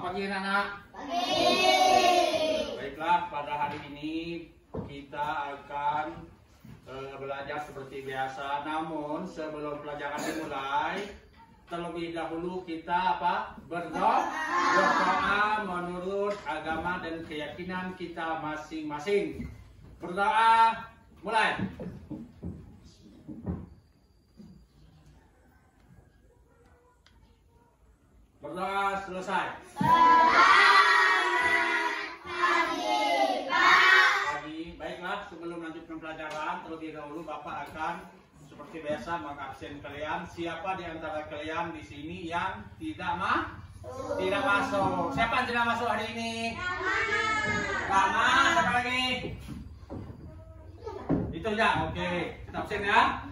pagi anak-anak. Pagi. Baiklah, pada hari ini kita akan belajar seperti biasa. Namun sebelum pelajaran dimulai, terlebih dahulu kita berdoa menurut agama dan keyakinan kita masing-masing. Berdoa, mulai. Berdoa selesai. Pagi. Baiklah, sebelum lanjutkan pelajaran, terlebih dahulu Bapak akan seperti biasa mengabsen kalian. Siapa di antara kalian di sini yang tidak masuk? Siapa yang tidak masuk hari ini? Mama. Siapa lagi? Itu ya, oke. Kita absen ya.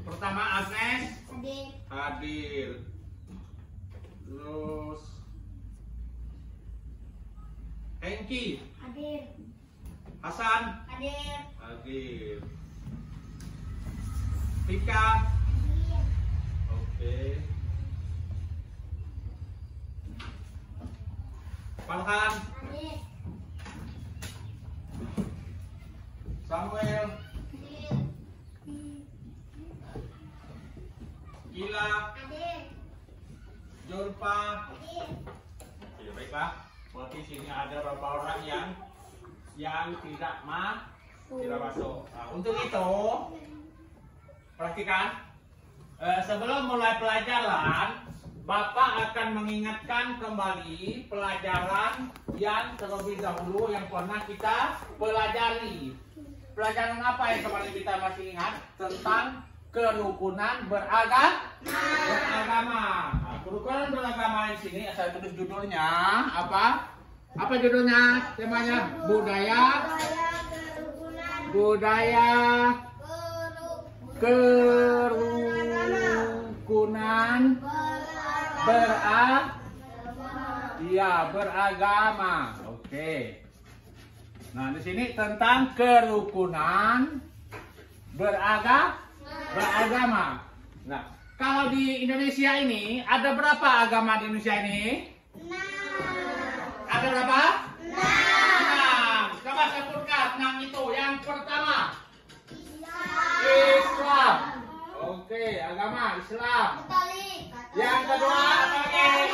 Pertama Agnes hadir. Terus Hengki Hadir. Hasan Hadir. hadir. Tika oke. Farhan Hadir. Samuel Hadir. Gila Hadir. Jurpa. Hadir. Ya, baiklah. Berarti sini ada beberapa orang yang tidak masuk. Nah, untuk itu perhatikan. Sebelum mulai pelajaran, Bapak akan mengingatkan kembali pelajaran yang terlebih dahulu yang pernah kita pelajari. Pelajaran apa yang kemarin kita masih ingat? Tentang kerukunan beragama. Nah, kerukunan beragama di sini saya tulis judulnya apa? Apa judulnya? Temanya budaya kerukunan beragama. Oke. Nah, di sini tentang kerukunan beragama. Nah, kalau di Indonesia ini ada berapa agama di Indonesia ini? 6. Ada berapa? 6. Coba sebutkan 6 itu. Yang pertama, Islam. Oke, agama Islam. Yang kedua, apa lagi?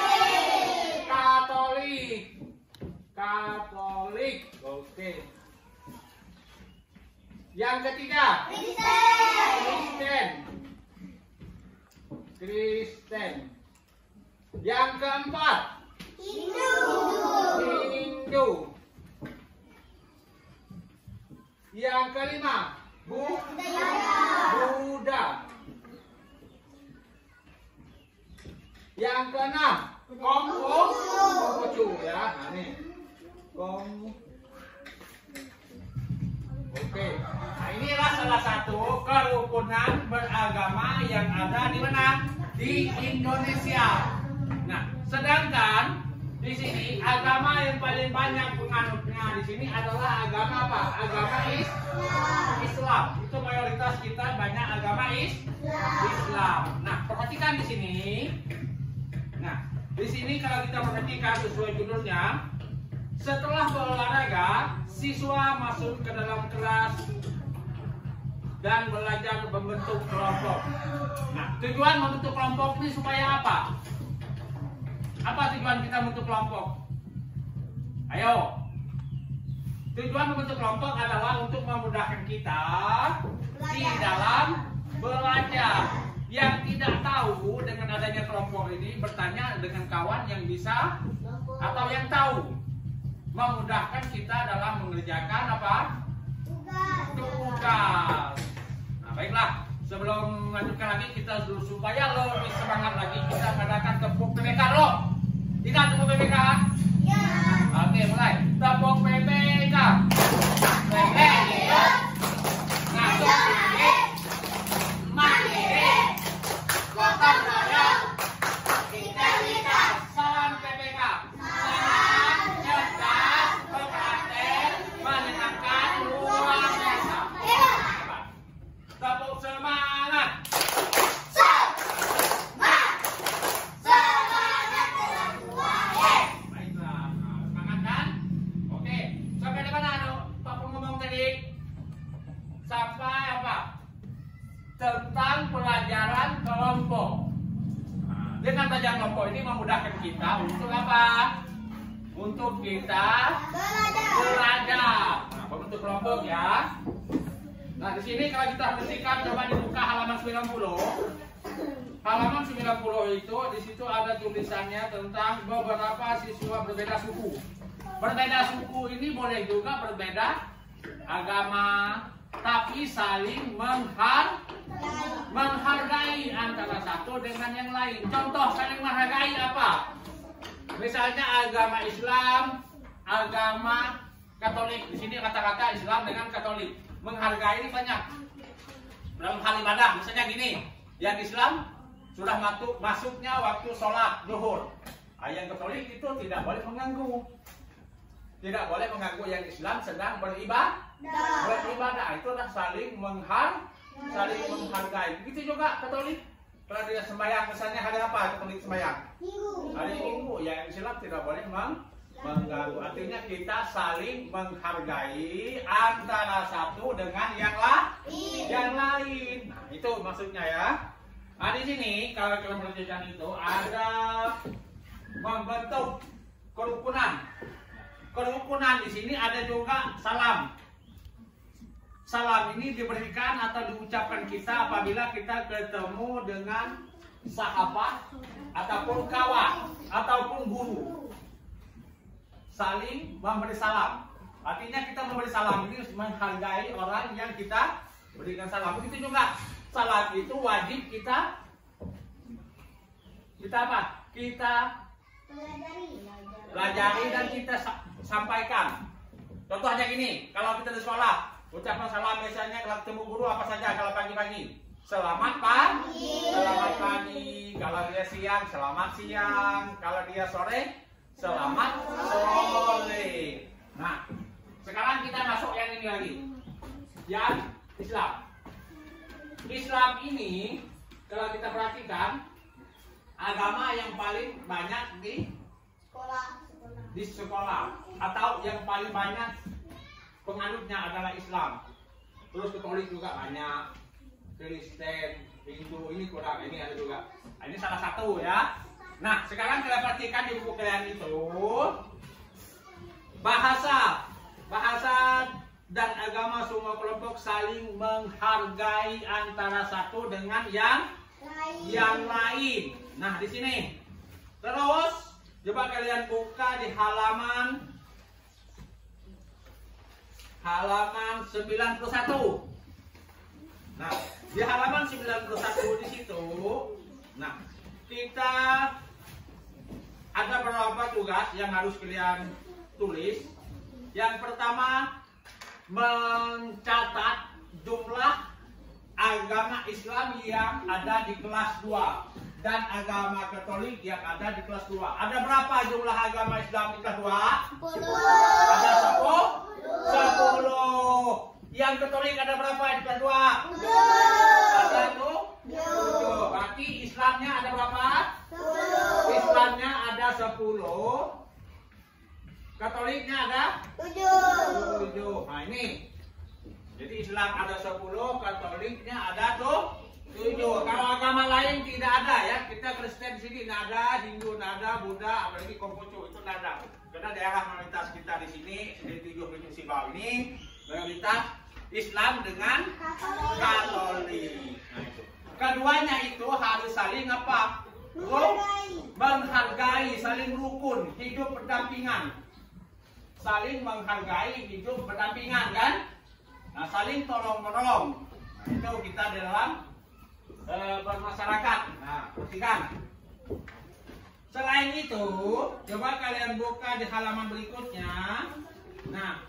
Katolik. Oke. Yang ketiga, Kristen. Yang keempat, Hindu. Yang kelima, Buddha. Yang keenam, Konghucu ya. Nah, nih. Oke. Nah, inilah salah satu kerukunan beragama yang ada di mana? Di Indonesia. Nah, sedangkan di sini agama yang paling banyak penganutnya di sini adalah agama apa? Agama Islam. Itu mayoritas kita banyak agama Islam. Nah, perhatikan di sini. Nah, di sini kalau kita perhatikan sesuai judulnya, setelah berolahraga, siswa masuk ke dalam kelas dan belajar membentuk kelompok. Nah, tujuan membentuk kelompok ini supaya apa? Apa tujuan kita membentuk kelompok? Ayo. Tujuan membentuk kelompok adalah untuk memudahkan kita di dalam belajar. Yang tidak tahu dengan adanya kelompok ini bertanya dengan kawan yang bisa atau yang tahu. Memudahkan kita dalam mengerjakan apa? Tugas. Nah, baiklah. Sebelum melanjutkan lagi, kita dulu supaya lebih semangat lagi, kita mengadakan tepuk PPK lo. Ingat tepuk PPK? Ya. Oke, mulai. Tepuk PPK. Salam PPK. Salam cerdas, berpraktek, menyenangkan luar biasa. Tepuk semangat. sampai apa? Tentang pelajaran kelompok. Nah, dengan pelajaran kelompok ini memudahkan kita untuk apa? Untuk kita belajar. Nah, bentuk kelompok ya. Nah, di sini kalau kita perhatikan, coba dibuka halaman 90. Halaman 90 itu di situ ada tulisannya tentang beberapa siswa berbeda suku. Berbeda suku ini boleh juga berbeda agama, tapi saling menghargai antara satu dengan yang lain. Contoh saling menghargai apa? Misalnya agama Islam, agama Katolik. Di sini kata-kata Islam dengan Katolik. Menghargai ini banyak. Dalam hal ibadah, misalnya gini, yang Islam sudah masuknya waktu sholat zuhur. Yang Katolik itu tidak boleh mengganggu. Tidak boleh mengganggu yang Islam sedang beribadah. Itu adalah saling menghargai. Begitu juga Katolik. Kalau dia sembahyang, misalnya hari apa Katolik sembahyang? Hari Minggu. Yang Islam tidak boleh mengganggu. Artinya kita saling menghargai antara satu dengan yang lain. Nah, itu maksudnya ya. Nah, di sini kalau kita perhatikan itu ada membentuk kerukunan. Kerukunan di sini ada juga salam. Salam ini diberikan atau diucapkan kita apabila kita ketemu dengan sahabat ataupun kawan ataupun guru. Saling memberi salam. Artinya kita memberi salam ini menghargai orang yang kita berikan salam. Begitu juga salat itu wajib kita apa? Kita pelajari dan kita sampaikan. Contohnya gini, kalau kita di sekolah, ucapan salam biasanya kalau ketemu guru apa saja kalau pagi-pagi. Selamat pagi. Selamat pagi. Kalau dia siang, selamat siang. Kalau dia sore, selamat sore. Nah, sekarang kita masuk yang ini lagi. Yang Islam. Islam ini kalau kita perhatikan agama yang paling banyak di sekolah atau yang paling banyak penganutnya adalah Islam. Terus Katolik juga banyak, Kristen, Hindu ini kurang, ini ada juga. Ini salah satu ya. Nah, sekarang kita perhatikan di buku kalian itu bahasa dan agama semua kelompok saling menghargai antara satu dengan yang lain. Nah, di sini. Terus coba kalian buka di halaman 91. Nah, di halaman 91 di situ, nah, kita ada beberapa tugas yang harus kalian tulis. Yang pertama, mencatat jumlah agama Islam yang ada di kelas 2 dan agama Katolik yang ada di kelas 2. Ada berapa jumlah agama Islam di kelas 2? 10. Ada 10. Yang Katolik ada berapa di kelas 2? 7. Ada 7. Berarti Islamnya ada berapa? 10. Islamnya ada 10. Katoliknya ada 7. Nah, ini. Jadi Islam ada 10, Katoliknya ada 7. Kalau agama lain tidak ada ya. Kita Kristen di sini tidak ada, Hindu tidak ada, Buddha, apalagi Konghucu itu tidak ada. Karena daerah mayoritas kita di sini di 7 Provinsi Sibau ini mayoritas Islam dengan Katolik. Nah, itu. Keduanya itu harus saling apa? Menghargai, saling rukun, hidup berdampingan. Saling menghargai, hidup berdampingan kan? Nah, saling tolong-menolong. Nah, itu kita di dalam bermasyarakat. Nah, perhatikan. Selain itu, coba kalian buka di halaman berikutnya. Nah,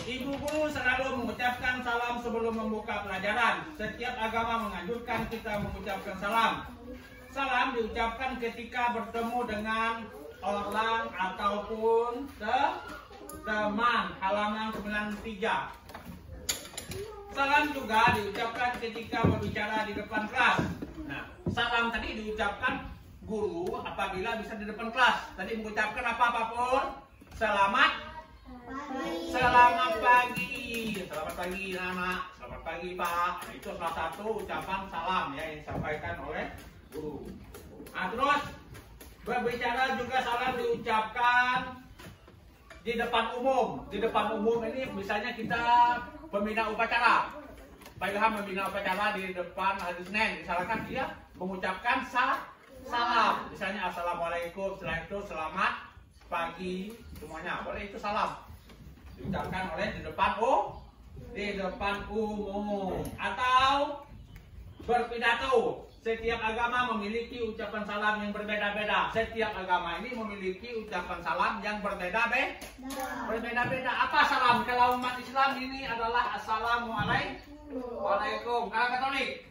ibu guru selalu mengucapkan salam sebelum membuka pelajaran. Setiap agama menganjurkan kita mengucapkan salam. Salam diucapkan ketika bertemu dengan orang ataupun teman. Halaman 93. Salam juga diucapkan ketika berbicara di depan kelas. Nah, salam tadi diucapkan guru apabila bisa di depan kelas. Tadi mengucapkan apa Pak Pur? Selamat Selamat pagi. Selamat pagi anak. Selamat pagi Pak. Nah, itu salah satu ucapan salam ya yang disampaikan oleh guru. Nah, terus berbicara juga salam diucapkan di depan umum. Di depan umum ini misalnya kita pembina upacara. Pak Ilham membina upacara di depan hari Senin. Misalkan dia mengucapkan salam. Misalnya Assalamualaikum, setelah itu selamat pagi semuanya. Boleh itu salam. Diucapkan oleh di depan umum. Atau berpidato. Setiap agama memiliki ucapan salam yang berbeda-beda. Setiap agama ini memiliki ucapan salam yang berbeda-beda. Apa salam? Kalau umat Islam ini adalah Assalamualaikum. Kalau Katolik?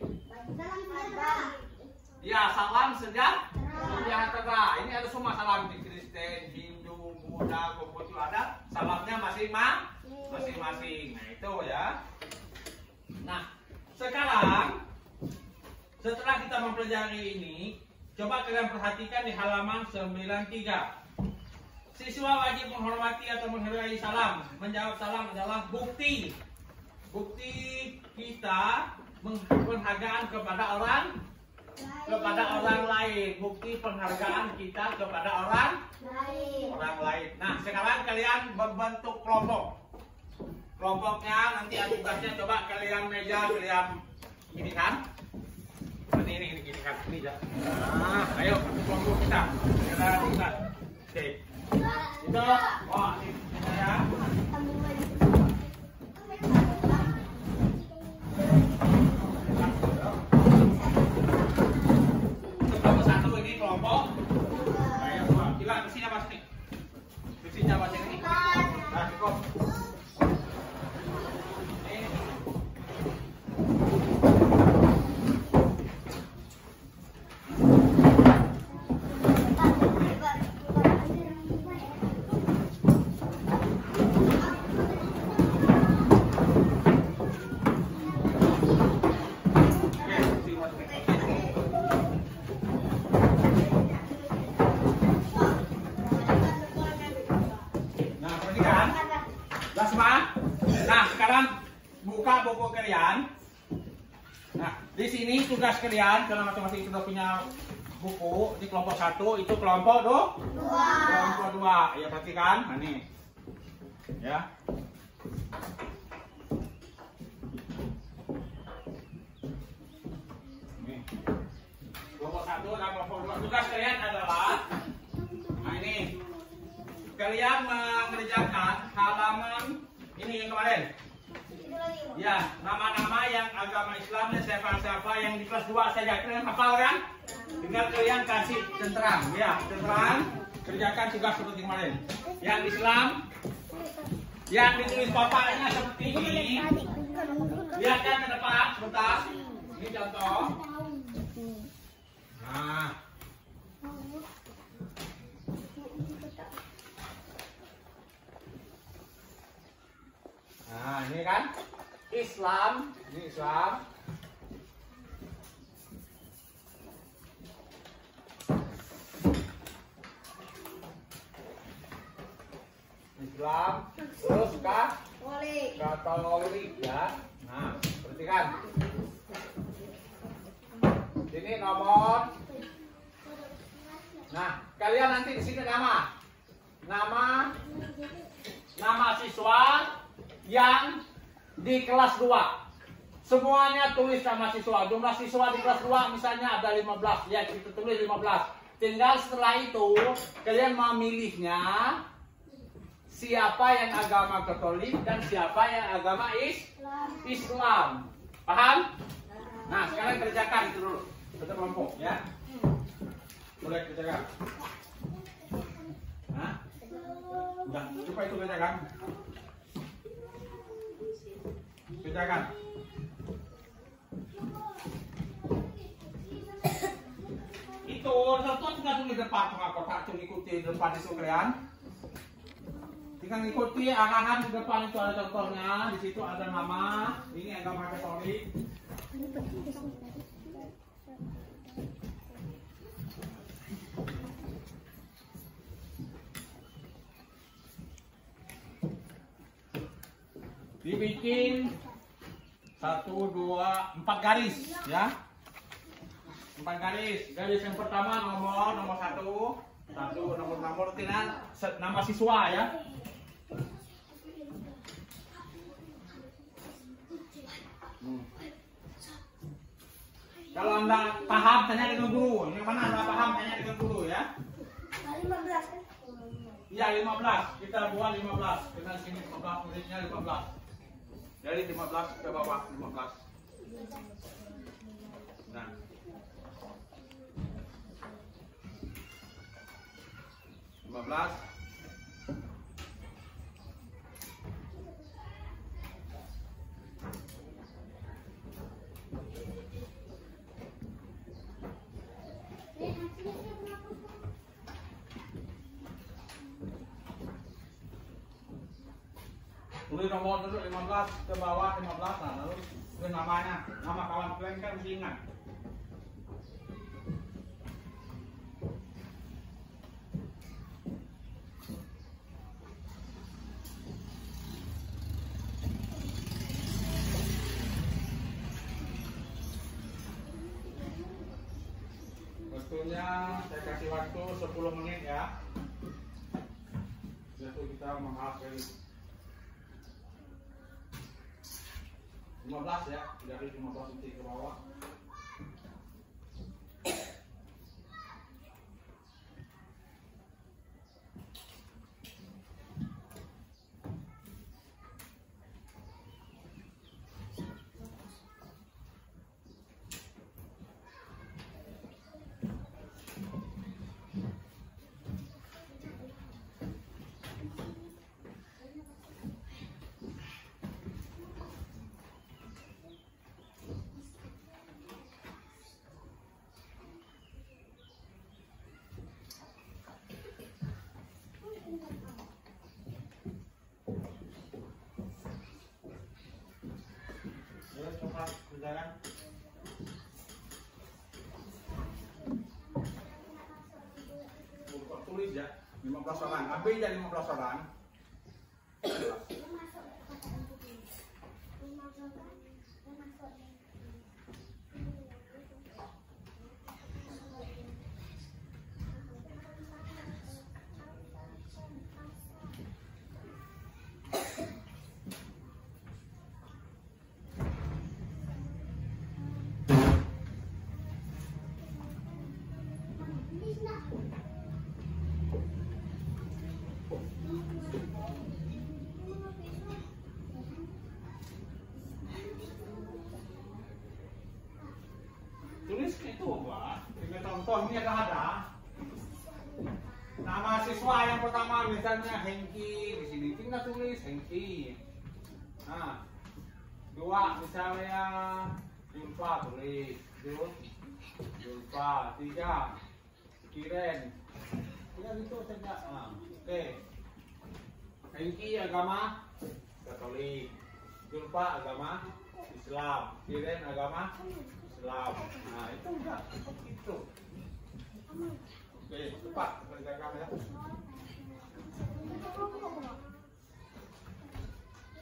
Ya, salam sejahtera. Ini ada semua salam di Kristen, Hindu, Buddha, Konghucu ada salamnya masing-masing. Nah, itu ya. Nah, sekarang setelah kita mempelajari ini, coba kalian perhatikan di halaman 93. Siswa wajib menghormati atau menghargai salam. Menjawab salam adalah bukti kita penghargaan kepada orang lain. Bukti penghargaan kita kepada orang lain. Nah, sekarang kalian membentuk kelompok. Kelompoknya nanti ada tugasnya, coba kalian meja kalian ini kan. Ini kan ini ya. Nah, ayo kelompok kita. Oke. Itu, ini ya. Kelompok satu ini kelompok. Ayo, coba besinya pas ini. Besinya pas ini. Nah, cukup. Nah, sekarang buka buku kalian. Nah, di sini tugas kalian karena masing-masing sudah punya buku. Di kelompok 1 itu kelompok 2. Kelompok 2. Ya, perhatikan. Nah, nih. Ya. Nih. Kelompok 1 dan kelompok 2. Tugas kalian adalah ini. Kalian mengerjakan halaman ini yang kemarin. Ya, nama-nama yang agama Islamnya siapa-siapa yang di kelas 2 saja. Kalian hafal kan? Tinggal kalian kasih centang. Ya, centang. Kerjakan tugas seperti kemarin. Yang Islam, yang ditulis bapaknya seperti ini. Lihatkan ke depan sebentar. Ini contoh. Nah. Nah, ini kan Islam, ini Islam. Islam, terus Katolik ya. Nah, perhatikan. Ini nomor. Nah, kalian nanti di sini nama siswa yang di kelas 2. Semuanya tulis nama siswa. Jumlah siswa di kelas 2 misalnya ada 15. Ya, kita tulis 15. Tinggal setelah itu kalian memilihnya siapa yang agama Katolik dan siapa yang agama Islam. Paham? Nah, sekarang kerjakan itu dulu. Satu kelompok ya. Boleh kerjakan. Nah. Udah, coba itu kerjakan. Kerjakan. Itu satu tinggal tulis depan kotak itu ikuti depan itu kalian. Tinggal ikuti arahan di depan itu ada contohnya. Di situ ada nama. Ini agama Katolik. dibikin 1, 2, 4 garis ya. 4 garis. Garis yang pertama nomor 1. Nomor nama siswa ya. Kalau Anda paham tanya dengan guru. Yang mana Anda paham tanya dengan guru ya. 15 kan? Iya 15. Kita buat 15. Kita sini 15 muridnya 15. Dari 15 ke bawah 15. Nah. Tulis nomor dulu 15 ke bawah 15, nah lalu tulis namanya, nama kawan kalian kan mesti ingat. Waktunya saya kasih waktu 10 menit ya. Jadi kita menghafal 15 ya, dari 15 cm ke bawah. Cepat berjalan. Tulis ya 15 orang. Ambil ya 15 orang. Tulis itu Pak, kita contoh ini ada. Nama siswa yang pertama misalnya Hengki, di sini tinggal tulis Hengki. Nah, 2 misalnya Julfa tulis Julfa, 3 Kiren. Ya gitu saja. Nah, oke. Hengki agama Katolik, Julfa agama Islam, Kiren agama Islam. Nah, itu enggak itu. Oke, cepat kerjakan ya.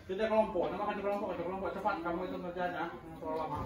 Kita kelompok, nama kan kelompok cepat kamu itu kerjanya, terlalu lama.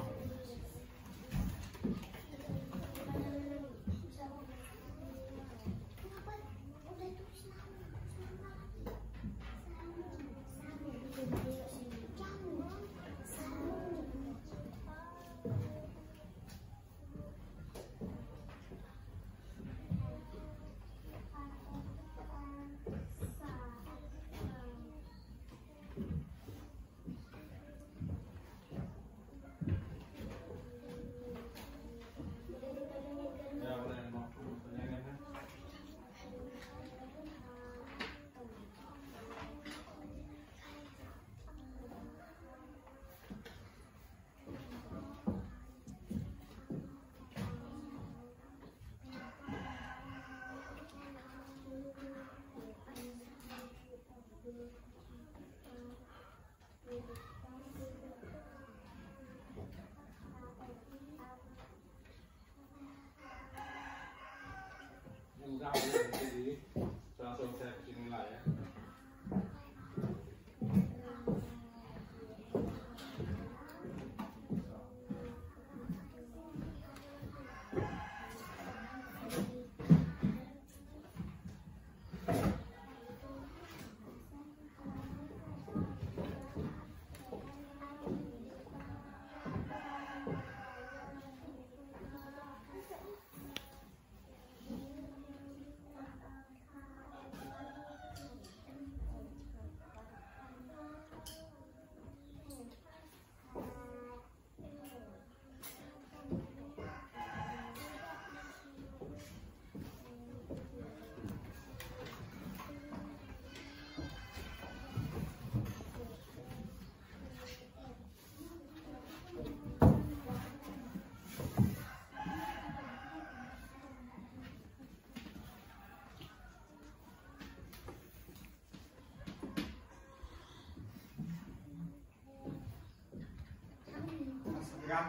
ya.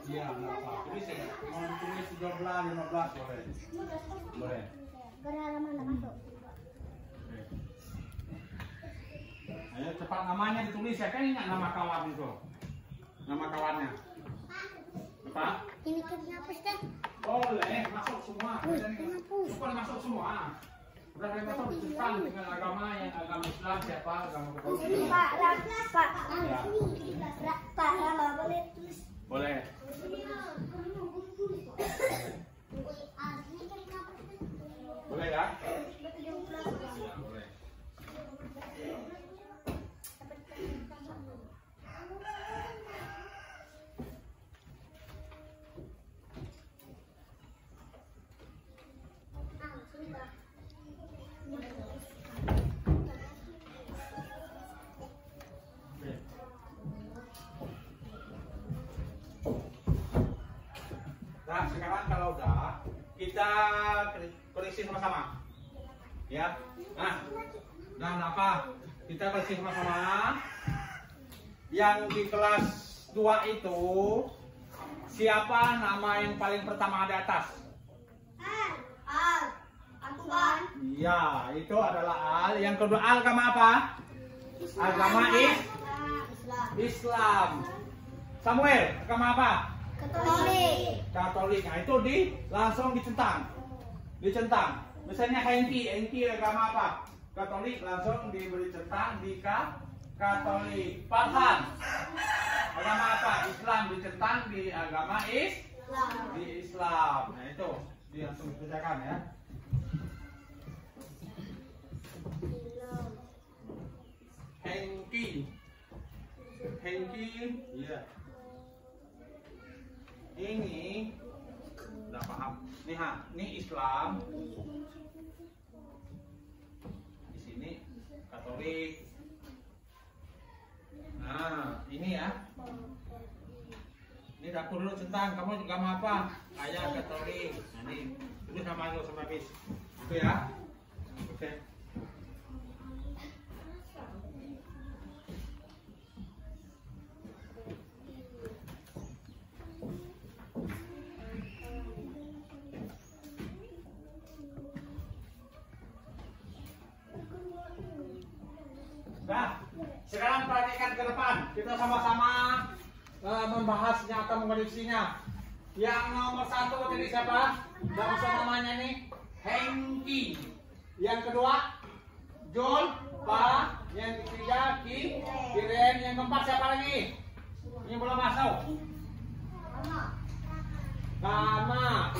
Iya, tulis ya. Mau tulis 12, 15 boleh. Boleh. Berhalaman masuk. Ayo cepat namanya ditulis ya, kan ingat nama kawan itu. Nama kawannya. Cepat. Ini kan dihapus kan? Boleh, masuk semua. Dihapus. Boleh masuk semua. Udah boleh masuk tentang dengan agama yang agama Islam siapa, agama Katolik. Pak Rama boleh tulis. Boleh. Boleh ya? Ya, boleh. Nah, sekarang kalau udah kita koreksi sama-sama. Ya. Nah, dan apa? Kita koreksi sama-sama. Yang di kelas 2 itu siapa nama yang paling pertama di atas? Al. Aku kan. Ya, itu adalah Al. Yang kedua Al agama apa? Agama Islam. Samuel, agama apa? Katolik. Katolik. Nah, itu langsung dicentang. Misalnya Hengki agama apa? Katolik, langsung diberi centang di Katolik. Farhan, agama apa? Islam, dicentang di agama di Islam. Nah, itu langsung dikerjakan ya. Hengki, iya. Ini udah paham. Ini Islam. Di sini Katolik. Nah, ini ya. Ini dapur dulu centang. Kamu juga mau apa? Ayah Katolik. Nah, ini sama lu sama bis. Itu ya. Oke. Nah, sekarang perhatikan ke depan. Kita sama-sama membahasnya atau mengoreksinya. Yang nomor 1 tadi siapa? Bangsa namanya nih Hengki. Yang kedua John, Pa. Yang ketiga Kiren. Yang keempat siapa lagi? Ini belum masuk. Kama.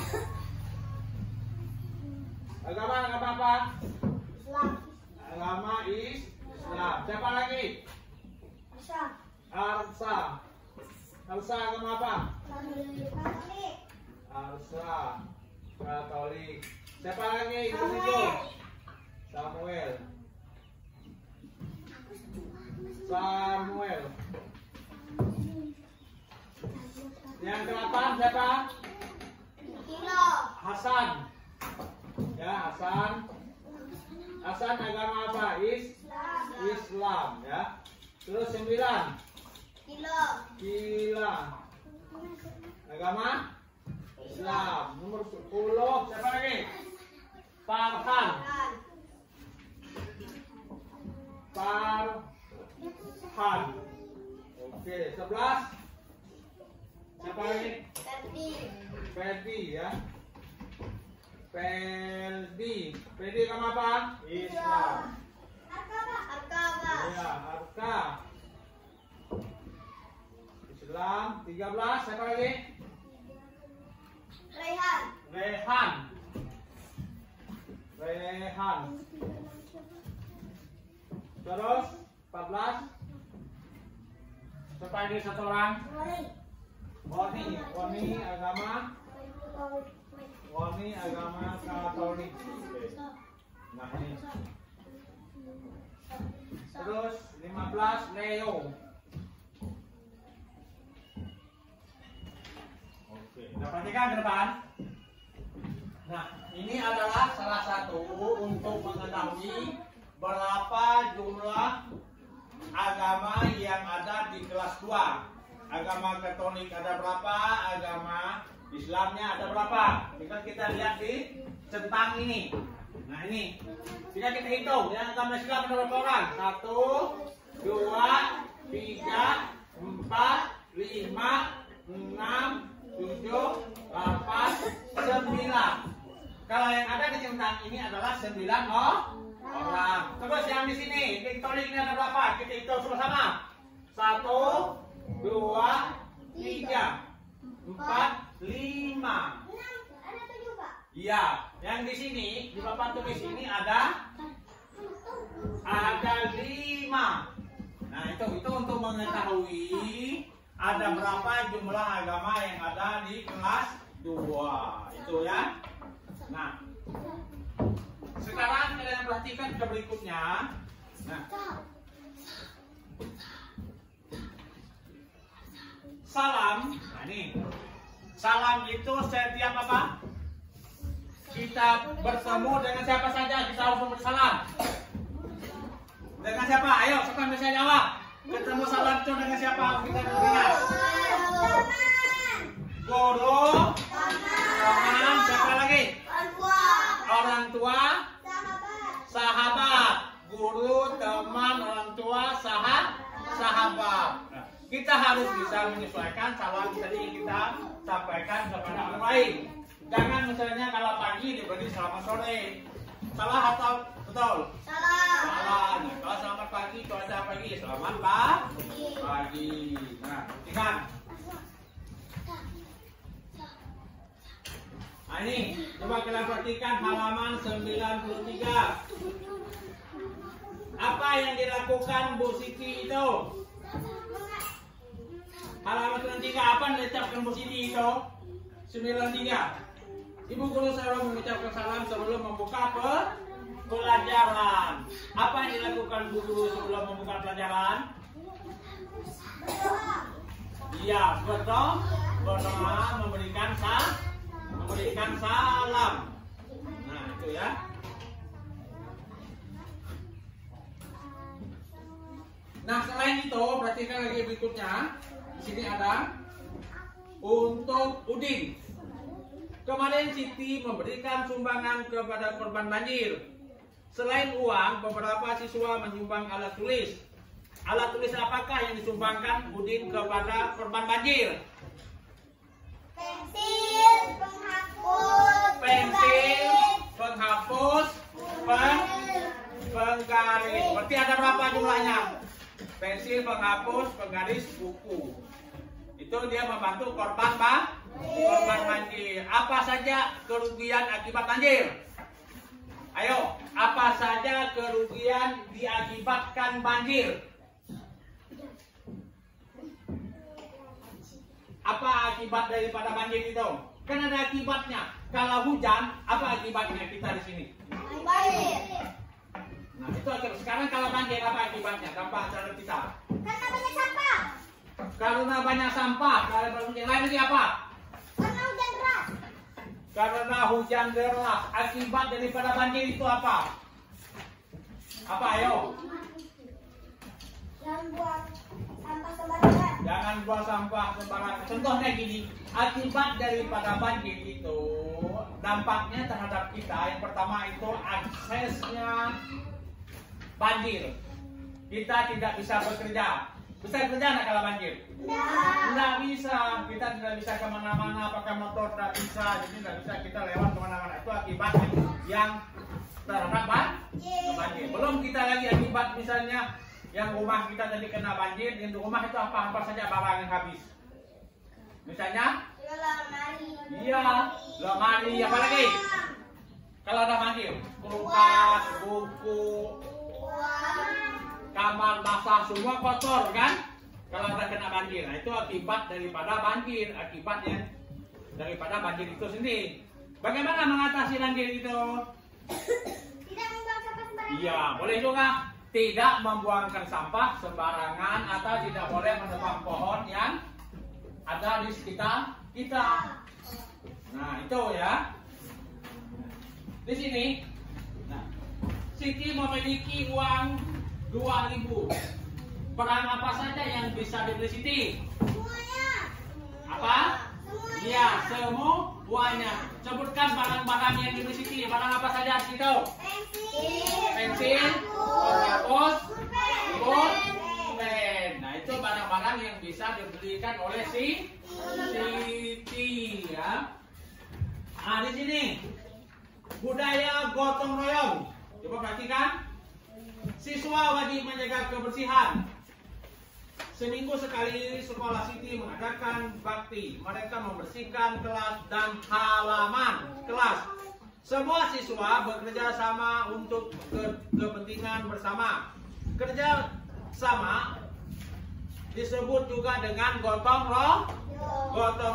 Agama apa? Islam. Agama Islam. Siapa lagi? Arsa. Arsa agama apa? Katolik. Arsa Katolik. Siapa lagi? Itu Samuel. Yang ke-8 siapa? Kilo. Hasan. Ya, Hasan agama apa? Islam ya. Terus 9 Kila agama Islam. Nomor 10 siapa lagi? Farhan. Oke, 11 siapa lagi? Ferdi ya. Ferdi agama apa? Islam. Ya, Arka. Islam. 13 siapa lagi? Rehan. Terus 14 siapa lagi satu orang? Wani agama Katolik. Nah ini Terus 15 Leo. Oke, kita perhatikan ke depan. Nah, ini adalah salah satu untuk mengetahui berapa jumlah agama yang ada di kelas 2. Agama Katolik ada berapa, agama Islamnya ada berapa. Kita lihat di centang ini. Nah ini, kita hitung. Yang agama Islam ada berapa orang? 1, 2, 3, 4, 5, 6, 7, 8, 9. Kalau yang ada di centang ini adalah 9 orang. Terus yang di sini, di Katolik ini ada berapa? Kita hitung sama-sama. 1, 2, 3, 4, 5. Iya, yang di sini di papan tulis ini ada 5. Nah itu untuk mengetahui ada berapa jumlah agama yang ada di kelas 2 itu ya. Nah, sekarang kalian perhatikan ke berikutnya. Nah, salam. Nah ini, salam itu setiap apa? Kita bertemu dengan siapa saja kita harus memberi salam. Dengan siapa? Ayo, siapa bisa jawab? Ketemu salam itu dengan siapa? Kita berikan. Guru, teman, siapa lagi? Orang tua, sahabat. Guru, teman, orang tua, sahabat. Nah, kita harus bisa menyesuaikan salam tadi kita sampaikan kepada orang lain. Jangan misalnya kalau pagi diberi selamat sore. Salah atau betul? Salah. Nah, kalau selamat pagi, cuaca pagi, selamat pagi. Nah, ingat. Nah ini, coba kalian perhatikan halaman 93. Apa yang dilakukan Bu Siti itu? Halaman 93, apa yang diucapkan Bu Siti itu? 93. Ibu guru selalu mengucapkan salam sebelum membuka pelajaran. Apa yang dilakukan Bu Guru sebelum membuka pelajaran? Iya, berdoa, memberikan salam. Nah, itu ya. Nah, selain itu, perhatikan lagi berikutnya. Di sini ada untuk Udin. Kemarin Siti memberikan sumbangan kepada korban banjir. Selain uang, beberapa siswa menyumbang alat tulis. Alat tulis apakah yang disumbangkan Udin kepada korban banjir? Pensil, penghapus, penggaris. Berarti ada berapa jumlahnya? Pensil, penghapus, penggaris, buku. Itu dia membantu korban banjir. Apa saja kerugian akibat banjir? Ayo, apa saja kerugian diakibatkan banjir? Apa akibat daripada banjir itu? Kan ada akibatnya. Kalau hujan, apa akibatnya kita di sini? banjir. Nah, itu akibat. Sekarang kalau banjir apa akibatnya? Gampang cara kita. Karena banyak sampah. Karena banyak sampah. Kalau yang lain lagi apa? Karena hujan deras. Karena hujan deras. Akibat daripada banjir itu apa? Apa ayo? Jangan buang sampah sembarangan. Jangan buang sampah sembarangan. Contohnya gini, akibat daripada banjir itu dampaknya terhadap kita. Yang pertama itu aksesnya banjir. Kita tidak bisa bekerja. Bisa bekerja nggak kalau banjir? Tidak bisa. Kita tidak bisa kemana-mana pakai motor, tidak bisa. Jadi tidak bisa kita lewat kemana-mana. Itu akibat yang terhadap banjir. Belum kita lagi akibat misalnya yang rumah kita tadi kena banjir, di rumah itu apa saja barang yang habis. Misalnya? Lemari. Iya, lemari. Apa lagi? Kalau ada banjir, kulkas, buku, kamar basah semua kotor kan? Kalau ada kena banjir, nah itu akibat daripada banjir, akibatnya daripada banjir itu sendiri. Bagaimana mengatasi banjir itu? Tidak membuang sampah sembarangan. Iya, boleh juga. tidak membuangkan sampah sembarangan atau tidak boleh menebang pohon yang ada di sekitar kita. Nah, itu ya. Di sini, nah, Siti memiliki uang 2.000. Barang apa saja yang bisa dibeli Siti? Semuanya. Apa? Semuanya. Iya, semuanya. Sebutkan barang-barang yang dibeli Siti. Barang apa saja Siti? Pensil, hapus, pulpen. Nah, itu barang-barang yang bisa dibelikan oleh si Siti ya. Nah, di sini budaya gotong royong. Coba perhatikan. Siswa wajib menjaga kebersihan. Seminggu sekali sekolah Siti mengadakan bakti. Mereka membersihkan kelas dan halaman kelas. Semua siswa bekerja sama untuk kepentingan bersama. Kerja sama disebut juga dengan gotong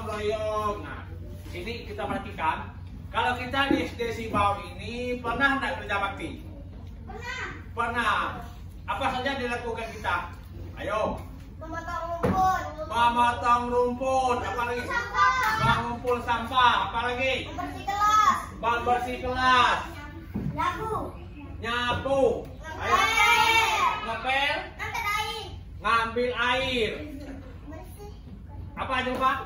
royong. Nah, ini kita perhatikan. Kalau kita di SD Sibau ini pernah nggak kerja bakti? Pernah. Apa saja dilakukan kita? Ayo. Memotong rumput. Apa lagi? Mengumpul sampah. Apa lagi? Bersih kelas. Nyapu. Ayo. Ngepel. Ngambil air. Apa aja Pak?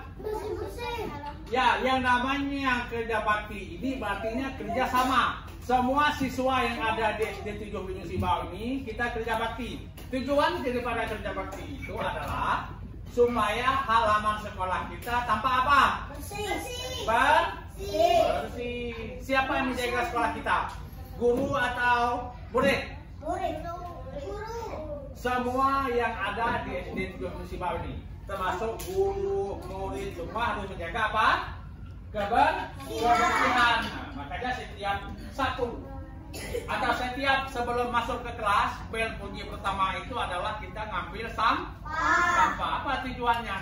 Ya, yang namanya kerja bakti ini artinya kerja sama. Semua siswa yang ada di SD 7 Gunung Sibau ini kita kerja bakti. Tujuan daripada kerja bakti itu adalah supaya halaman sekolah kita tanpa apa? Bersih. Siapa yang menjaga sekolah kita? Guru atau murid? Semua yang ada di SD 7 Gunung Sibau ini, termasuk guru, murid, semua harus menjaga apa? Kebersihan. Nah, makanya setiap satu atau setiap sebelum masuk ke kelas, bel bunyi pertama itu adalah kita ngambil sampah. Apa tujuannya?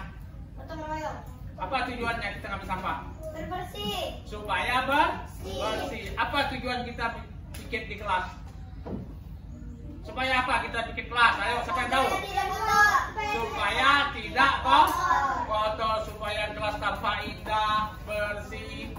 Apa tujuannya kita ngambil sampah? Bersih. Supaya bersih. Apa tujuan kita pikir di kelas? Supaya apa kita pikir kelas? Ayo, siapa yang tahu? Supaya tidak kotor, supaya kelas tanpa indah, bersih,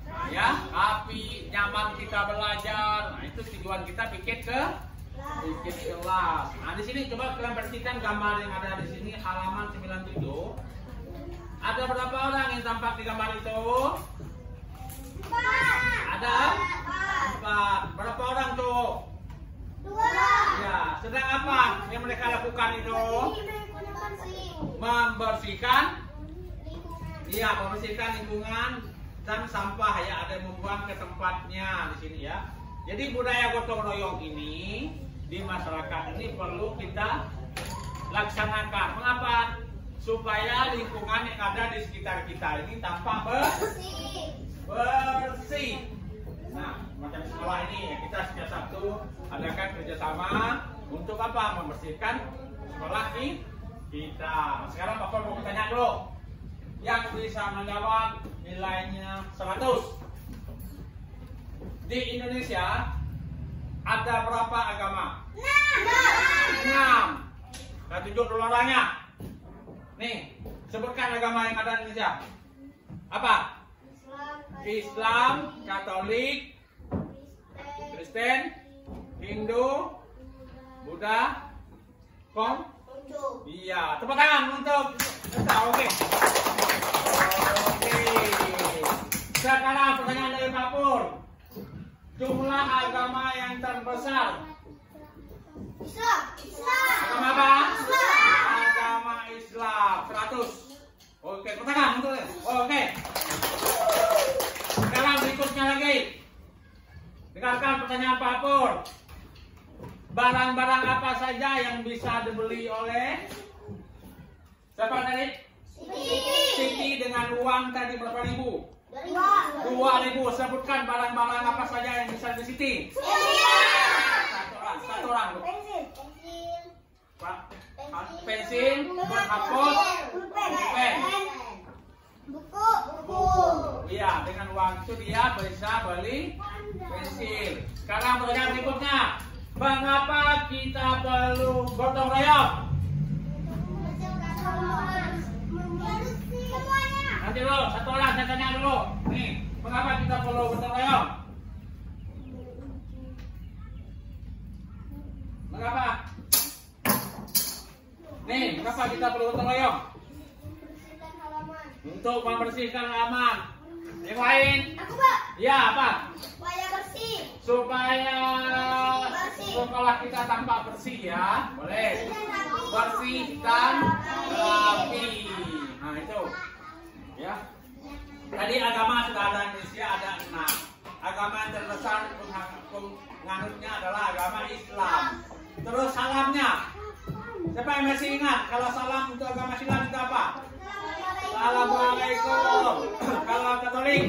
nah, ya, api, nyaman kita belajar. Nah, itu tujuan kita bikin kelas. Nah, di sini coba kalian perhatikan gambar yang ada di sini, halaman 97. Ada berapa orang yang tampak di gambar itu? Ada 4. Berapa orang tuh? 2. Ya, sedang apa yang mereka lakukan itu? Membersihkan. Iya, membersihkan lingkungan dan sampah ya, ada yang membuang ke tempatnya di sini ya. Jadi budaya gotong royong ini di masyarakat ini perlu kita laksanakan. Mengapa? Supaya lingkungan yang ada di sekitar kita ini tampak bersih. Nah, macam sekolah ini ya, kita setiap Sabtu adakan kerjasama untuk apa? Membersihkan sekolah kita. Nah, sekarang Bapak mau bertanya dulu. Yang bisa menjawab nilainya 100. Di Indonesia ada berapa agama? 6. Kita tunjuk dulu orangnya. Nih, sebutkan agama yang ada di Indonesia. Apa? Islam, Katolik, Kristen, Hindu, Buddha, iya, tepuk tangan untuk kita. Oke. Sekarang pertanyaan dari Pak Pur. Jumlah agama yang terbesar. Agama apa? Agama Islam 100. Oke, tepuk tangan untuk. Oke. Sekarang berikutnya lagi. Dengarkan pertanyaan Pak Pur. Barang-barang apa saja yang bisa dibeli oleh siapa tadi? Siti dengan uang tadi berapa ribu? 2.000. Sebutkan barang-barang apa saja yang bisa dibeli Siti. Satu orang. Pensil, menghapus, pulpen. Buku. Iya, dengan uang itu dia bisa beli pensil. Sekarang pertanyaan berikutnya. Mengapa kita perlu gotong royong? Nanti dulu, satu orang saya tanya dulu. Nih, mengapa kita perlu gotong royong? Mengapa? Nih, mengapa kita perlu gotong royong? Untuk membersihkan halaman. Yang lain? Aku, Pak. Ya, apa? Supaya bersih. Supaya Bersih. sekolah kita tampak bersih ya. Boleh. Bersih dan rapi. Nah, itu. Ya. Tadi agama sudah ada di Indonesia ada 6. Agama yang terbesar penganutnya adalah agama Islam. Terus salamnya. Siapa yang masih ingat kalau salam untuk agama Islam itu apa? Assalamualaikum. Kalau Katolik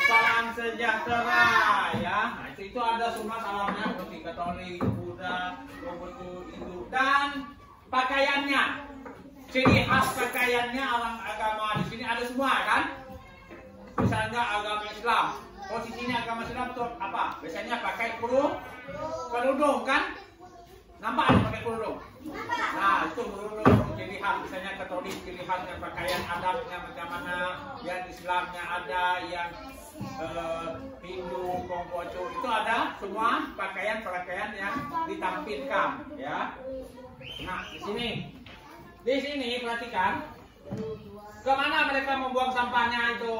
salam sejahtera ya. Nah, itu ada semua salamnya seperti Katolik, Buddha, Hindu dan pakaiannya. Ciri khas pakaiannya orang agama di sini ada semua kan? Misalnya agama Islam, posisinya agama Islam itu apa? Biasanya pakai kerudung kan? Nampak ada pakai kerudung? Nah, itu kerudung ciri khas. Misalnya Katolik ciri khasnya pakaian adatnya bagaimana, yang Islamnya ada, yang Hindu, Konghucu itu ada semua pakaian-pakaian yang ditampilkan ya. Nah, di sini perhatikan kemana mereka membuang sampahnya itu?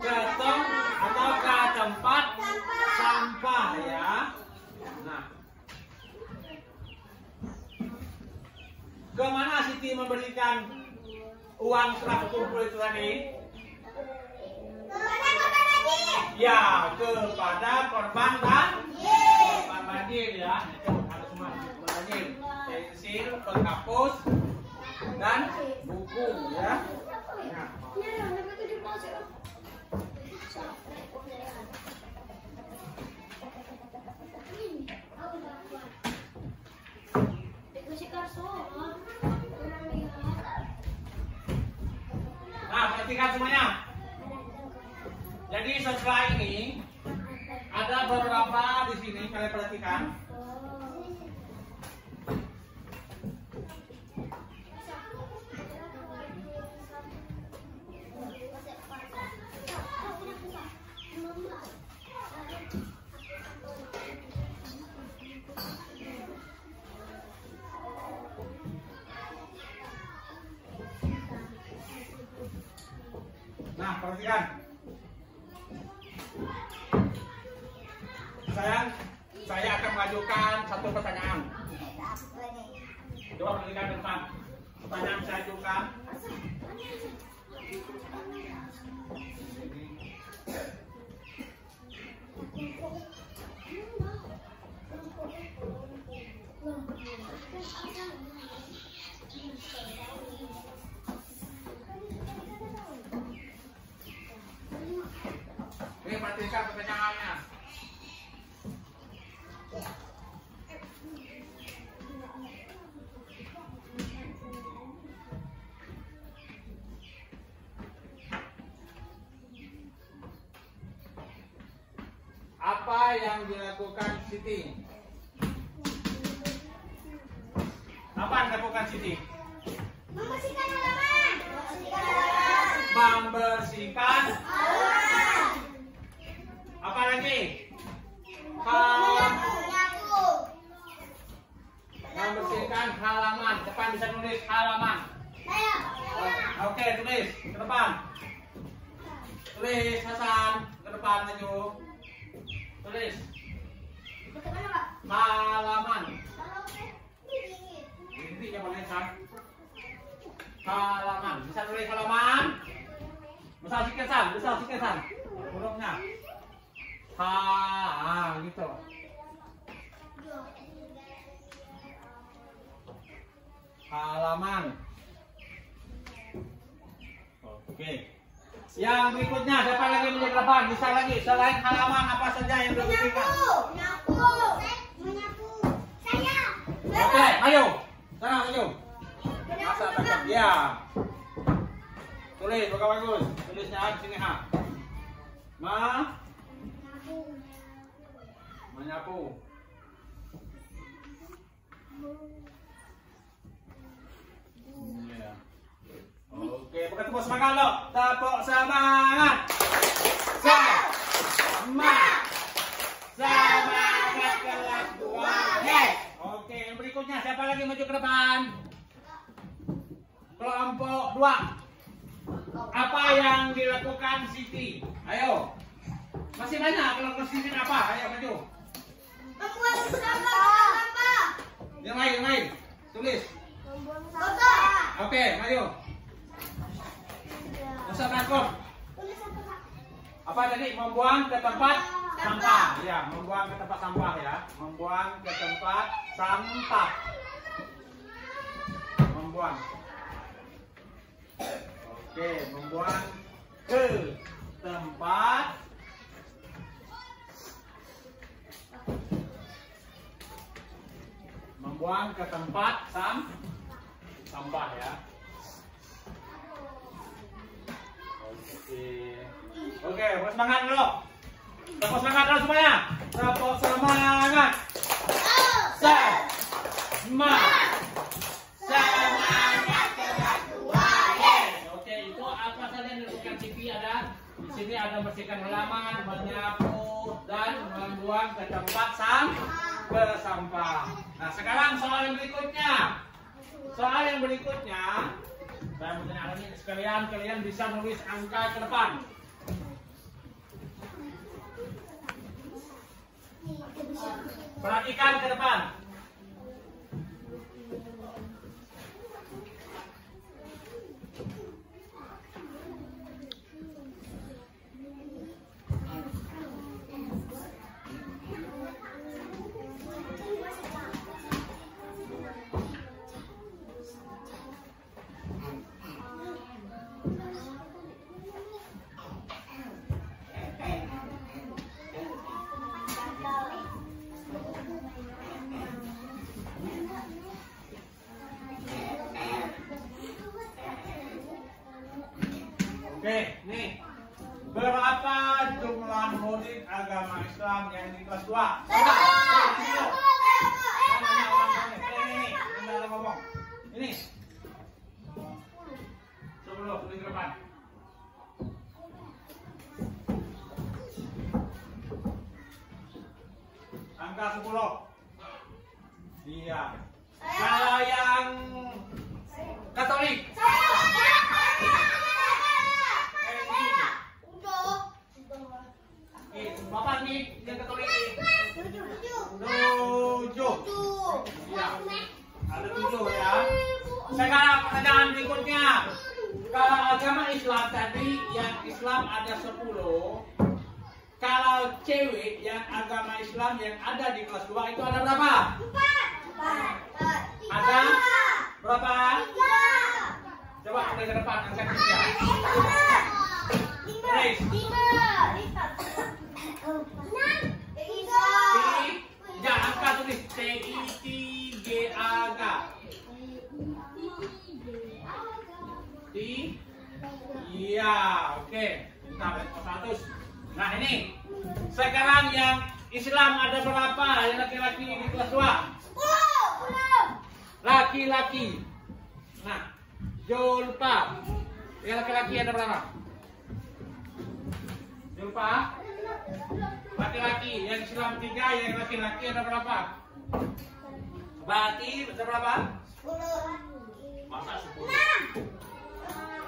Ke tong atau ke tempat sampah ya. Nah, kemana Siti memberikan uang setelah kumpul itu tadi? Ya, kepada korban banjir ya. Itu harus semua korban banjir. Pensil, penghapus, dan buku ya. Nah. Nah, perhatikan semuanya. Jadi setelah ini ada beberapa di sini kalian perhatikan. Nah, perhatikan. Saya akan mengajukan satu pertanyaan. Coba perhatikan ke depan. Pertanyaan saya ajukan. Ini perhatikan pertanyaannya. Apa yang dilakukan Siti? Apa yang dilakukan Siti? Membersihkan halaman. Membersihkan halaman. Apa lagi? Membersihkan halaman. Depan bisa nulis halaman. Oke, tulis ke depan. Tulis Hasan ke depan maju. Tulis halaman. Ini yang mana Hasan? Halaman. Bisa tulis halaman. Besar sikit Hasan. Hurufnya. Gitu. Halaman. Oke. Yang berikutnya siapa lagi menjadi depan? Bisa lagi selain halaman apa saja yang dibersihkan? Menyapu. Saya. Oke, ayo. Sana maju. Masa tetap ya. Tulis, bagus. Tulisnya di sini ha. menyapu. Ya. Oke, pakai tepuk semangat lo. Tepuk semangat. Semangat kelas 2. Yes. Oke, yang berikutnya siapa lagi maju ke depan? Kelompok 2. Apa yang dilakukan Siti? Ayo. Masih banyak kalau ke Siti apa? Ayo maju. Membuang sampah. Yang lain. Tulis. Membuang sampah. Oke, maju. Usah takut. Tulis apa? Apa tadi? Membuang ke tempat sampah. Ya, membuang ke tempat sampah ya. Membuang ke tempat sampah. Membuang. Oke, membuang ke tempat sampah ya. Oke, buat semangat dulu. Tepuk semangat dulu semuanya. Tepuk semangat. Semangat kelas 2. Yes. Oke, itu apa saja yang dilakukan TV ada? Di sini ada membersihkan halaman, menyapu dan membuang ke tempat sampah. Nah, sekarang soal yang berikutnya. Saya mau tanya ini sekalian, kalian bisa nulis angka ke depan. Perhatikan ke depan. Oke, nih. Berapa jumlah murid agama Islam yang di kelas 2? Coba. Ini ngomong. Ini. Coba lo tulis ke depan. Angka 10. Iya. Kalau yang Katolik. Bapak nih yang Katolik. 7. Iya. Ada 7 ya. Sekarang pertanyaan berikutnya. Kalau agama Islam tadi yang Islam ada 10. Kalau cewek yang agama Islam yang ada di kelas 2 itu ada berapa? 4. Ada berapa? 3. Coba kita ke depan angka 3. 5. Angka tulis TITGAG. Iya, oke. Kita lihat 100. Nah ini sekarang yang Islam ada berapa yang laki-laki di kelas 2? 10. Laki-laki. Nah, Julpa. Yang laki-laki ada berapa? Julpa. Laki-laki, yang Islam 3, yang laki-laki ada berapa? Berarti ada berapa? 10. Masa 10?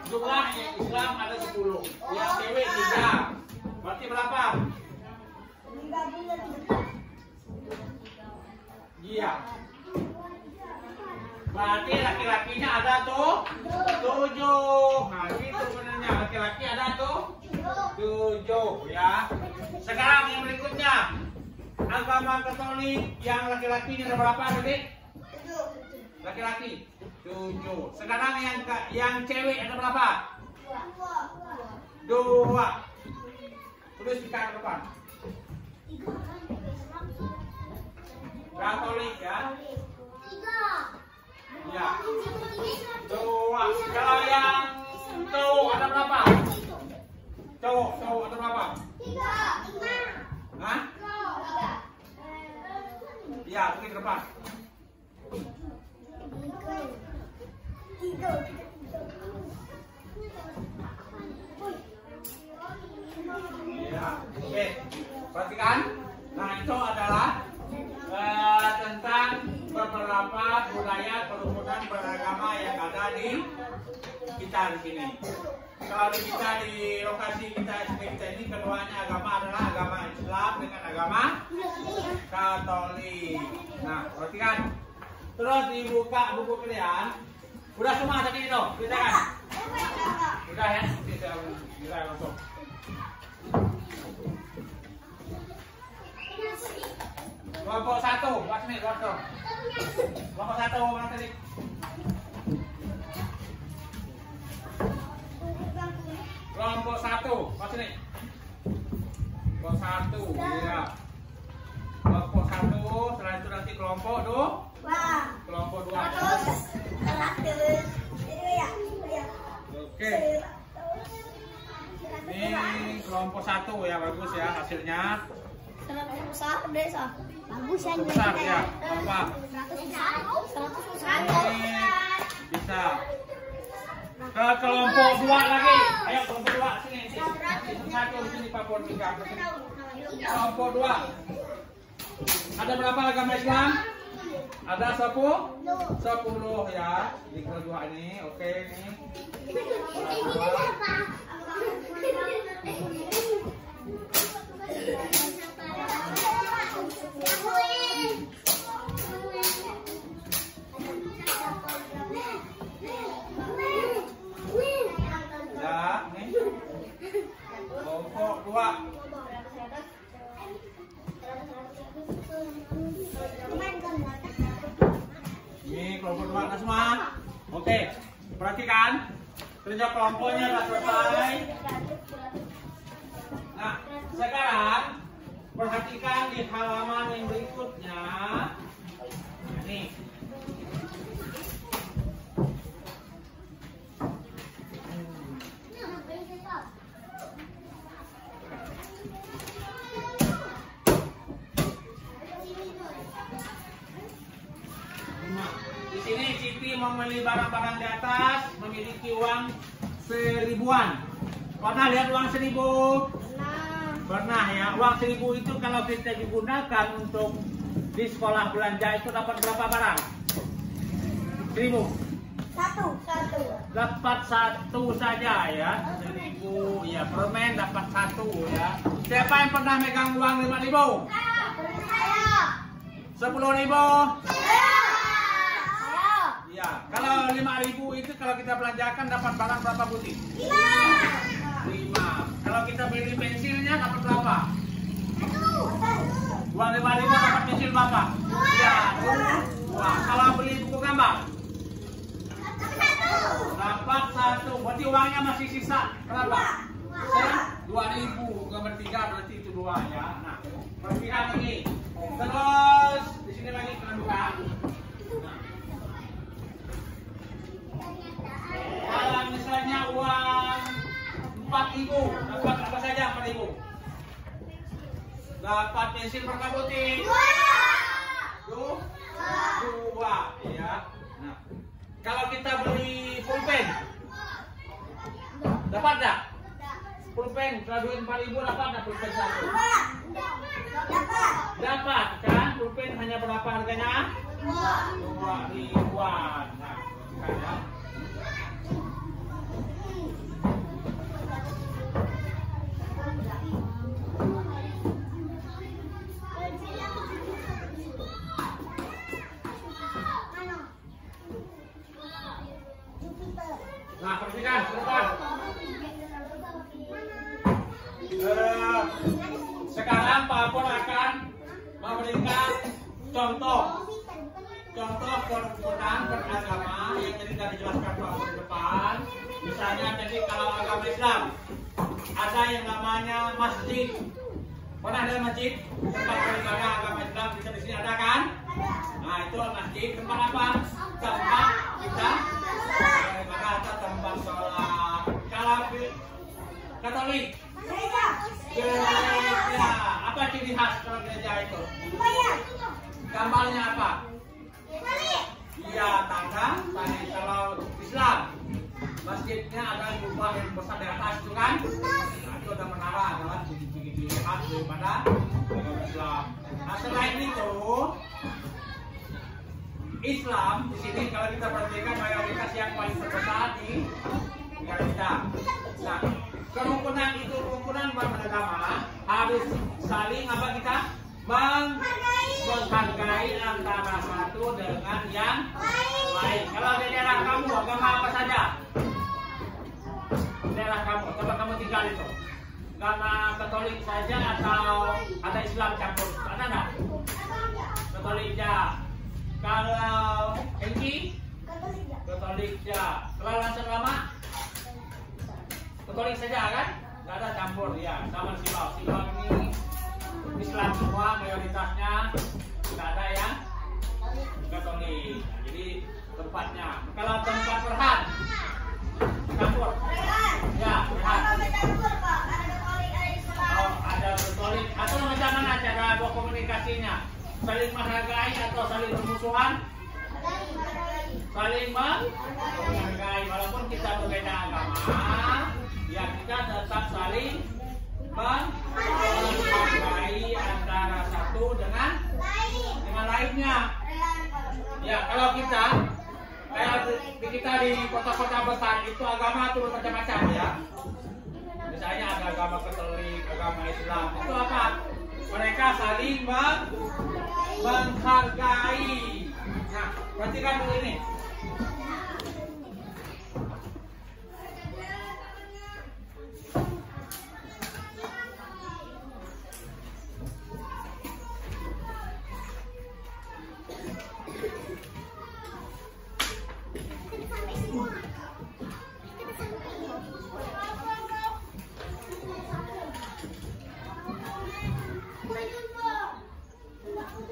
Jumlah yang Islam ada 10, yang cewek 3. Berarti berapa? 13. Iya. Berarti laki-lakinya ada tuh 7. Nah, itu sebenarnya laki-laki ada tuh 7 ya. Sekarang yang berikutnya. Agama Katolik yang laki-lakinya ada berapa tadi? 7. Laki-laki 7. Sekarang yang cewek ada berapa? 2. Tulis di kanan depan. Katolik ya. 3. Ya. 2. Kalau yang cowok ada berapa? Cowok ada berapa? 3. Hah? ke depan. Ya, oke. Perhatikan. Nah, itu adalah tentang beberapa budaya kerumunan beragama yang ada di kita di sini. Kalau kita di lokasi kita ini keduanya agama adalah agama Islam dengan agama Katolik. Nah, perhatikan. Terus dibuka buku kalian. Udah semua tadi itu, kita kan? Udah ya, kita langsung. Kelompok 1, buat nih, buat dong. Kelompok 1, mana tadi? Kelompok 1, buat sini. Kelompok 1, ya. Kelompok 1, setelah itu nanti kelompok 2. Kelompok 2. Oke. Ini kelompok 1 ya, bagus ya hasilnya. Bagus ya. Besar ya. Apa? 100. Ini bisa. Ke kelompok 2 lagi. Ayo kelompok 2 sini. Satu di sini Pak Purnika. Kelompok 2. Ada berapa agama Islam? Ada 10 ya di kelompok 2 ini. Oke nih. Ya, nih. Kelompok 2. Ini kelompok 2 nah semua. Oke, perhatikan. Kerja kelompoknya sudah selesai. Nah, sekarang perhatikan di halaman yang berikutnya. Nih. Di sini Siti membeli barang-barang di atas, memiliki uang 1000-an. Pernah lihat uang 1000? Pernah ya. Uang 1000 itu kalau kita digunakan untuk di sekolah belanja itu dapat berapa barang? 1000. Satu. Dapat 1 saja ya. 1000 ya, permen dapat 1 ya. Siapa yang pernah megang uang 5.000? Saya. 10.000? Ya, kalau 5.000 itu kalau kita belanjakan dapat barang berapa putih? 5. Kalau kita beli pensilnya dapat berapa? 1. Uang 5.000 dapat pensil berapa? Ya, 2. Kalau beli buku gambar? Dapat 1. Berarti uangnya masih sisa berapa? 2.000. Gambar 3 berarti itu 2 ya. Nah, perhatikan lagi. Terus di sini lagi kita buka. Kalau misalnya uang 4.000, dapat apa saja 4.000? Dapat pensil berapa putih? 2 ya. Nah, kalau kita beli pulpen, dapat enggak? Pulpen, kalau duit 4.000 dapat enggak pulpen 1? Dapat kan? Pulpen hanya berapa harganya? 2.000-an. Nah, kan ya. Nah, perhatikan, depan. Sekarang Pak Apol akan memberikan contoh kerukunan beragama yang tadi sudah dijelaskan Pak Apol di depan. Misalnya tadi kalau agama Islam ada yang namanya masjid. Pernah ada masjid? Tempat beribadah agama Islam di sini ada kan? Nah, itu masjid tempat apa? Tempat kita beribadah atau tempat sholat. Kalau Katolik, gereja. Apa ciri khas kalau gereja? saja itu? Gambarnya apa? Iya, tanda tadi kalau Islam. Masjidnya ada kubah yang besar di atas itu kan? Nah, itu ada menara adalah ciri-ciri khas daripada agama Islam. Nah, selain itu Islam di sini kalau kita perhatikan mayoritas yang paling terbesar di negara kita. Nah, kerukunan itu kerukunan beragama harus saling apa kita menghargai antara satu dengan yang lain. Kalau di daerah kamu agama apa saja? Daerah kamu, coba kamu tinggal itu. Agama Katolik saja atau ada Islam campur? Ada nggak? Katolik ya. Kalau Engki? Katolik ya. Kalau langsung lama? Katolik saja kan? Nggak ada campur ya. Sama Silau. Silau ini Islam semua mayoritasnya, nggak ada yang Katolik. Nah, jadi tempatnya. Kalau tempat Perhan campur? Ya, Perhan. Oh, ada Katolik. Atau macam mana cara berkomunikasinya? Saling menghargai atau saling bermusuhan? Saling menghargai. Walaupun kita berbeda agama, ya kita tetap saling menghargai antara satu dengan lainnya. Ya, kalau kita di kota-kota besar itu agama itu macam-macam ya. Misalnya ada agama Katolik, agama Islam. Itu apa? Mereka saling menghargai. Nah, perhatikan dulu ini.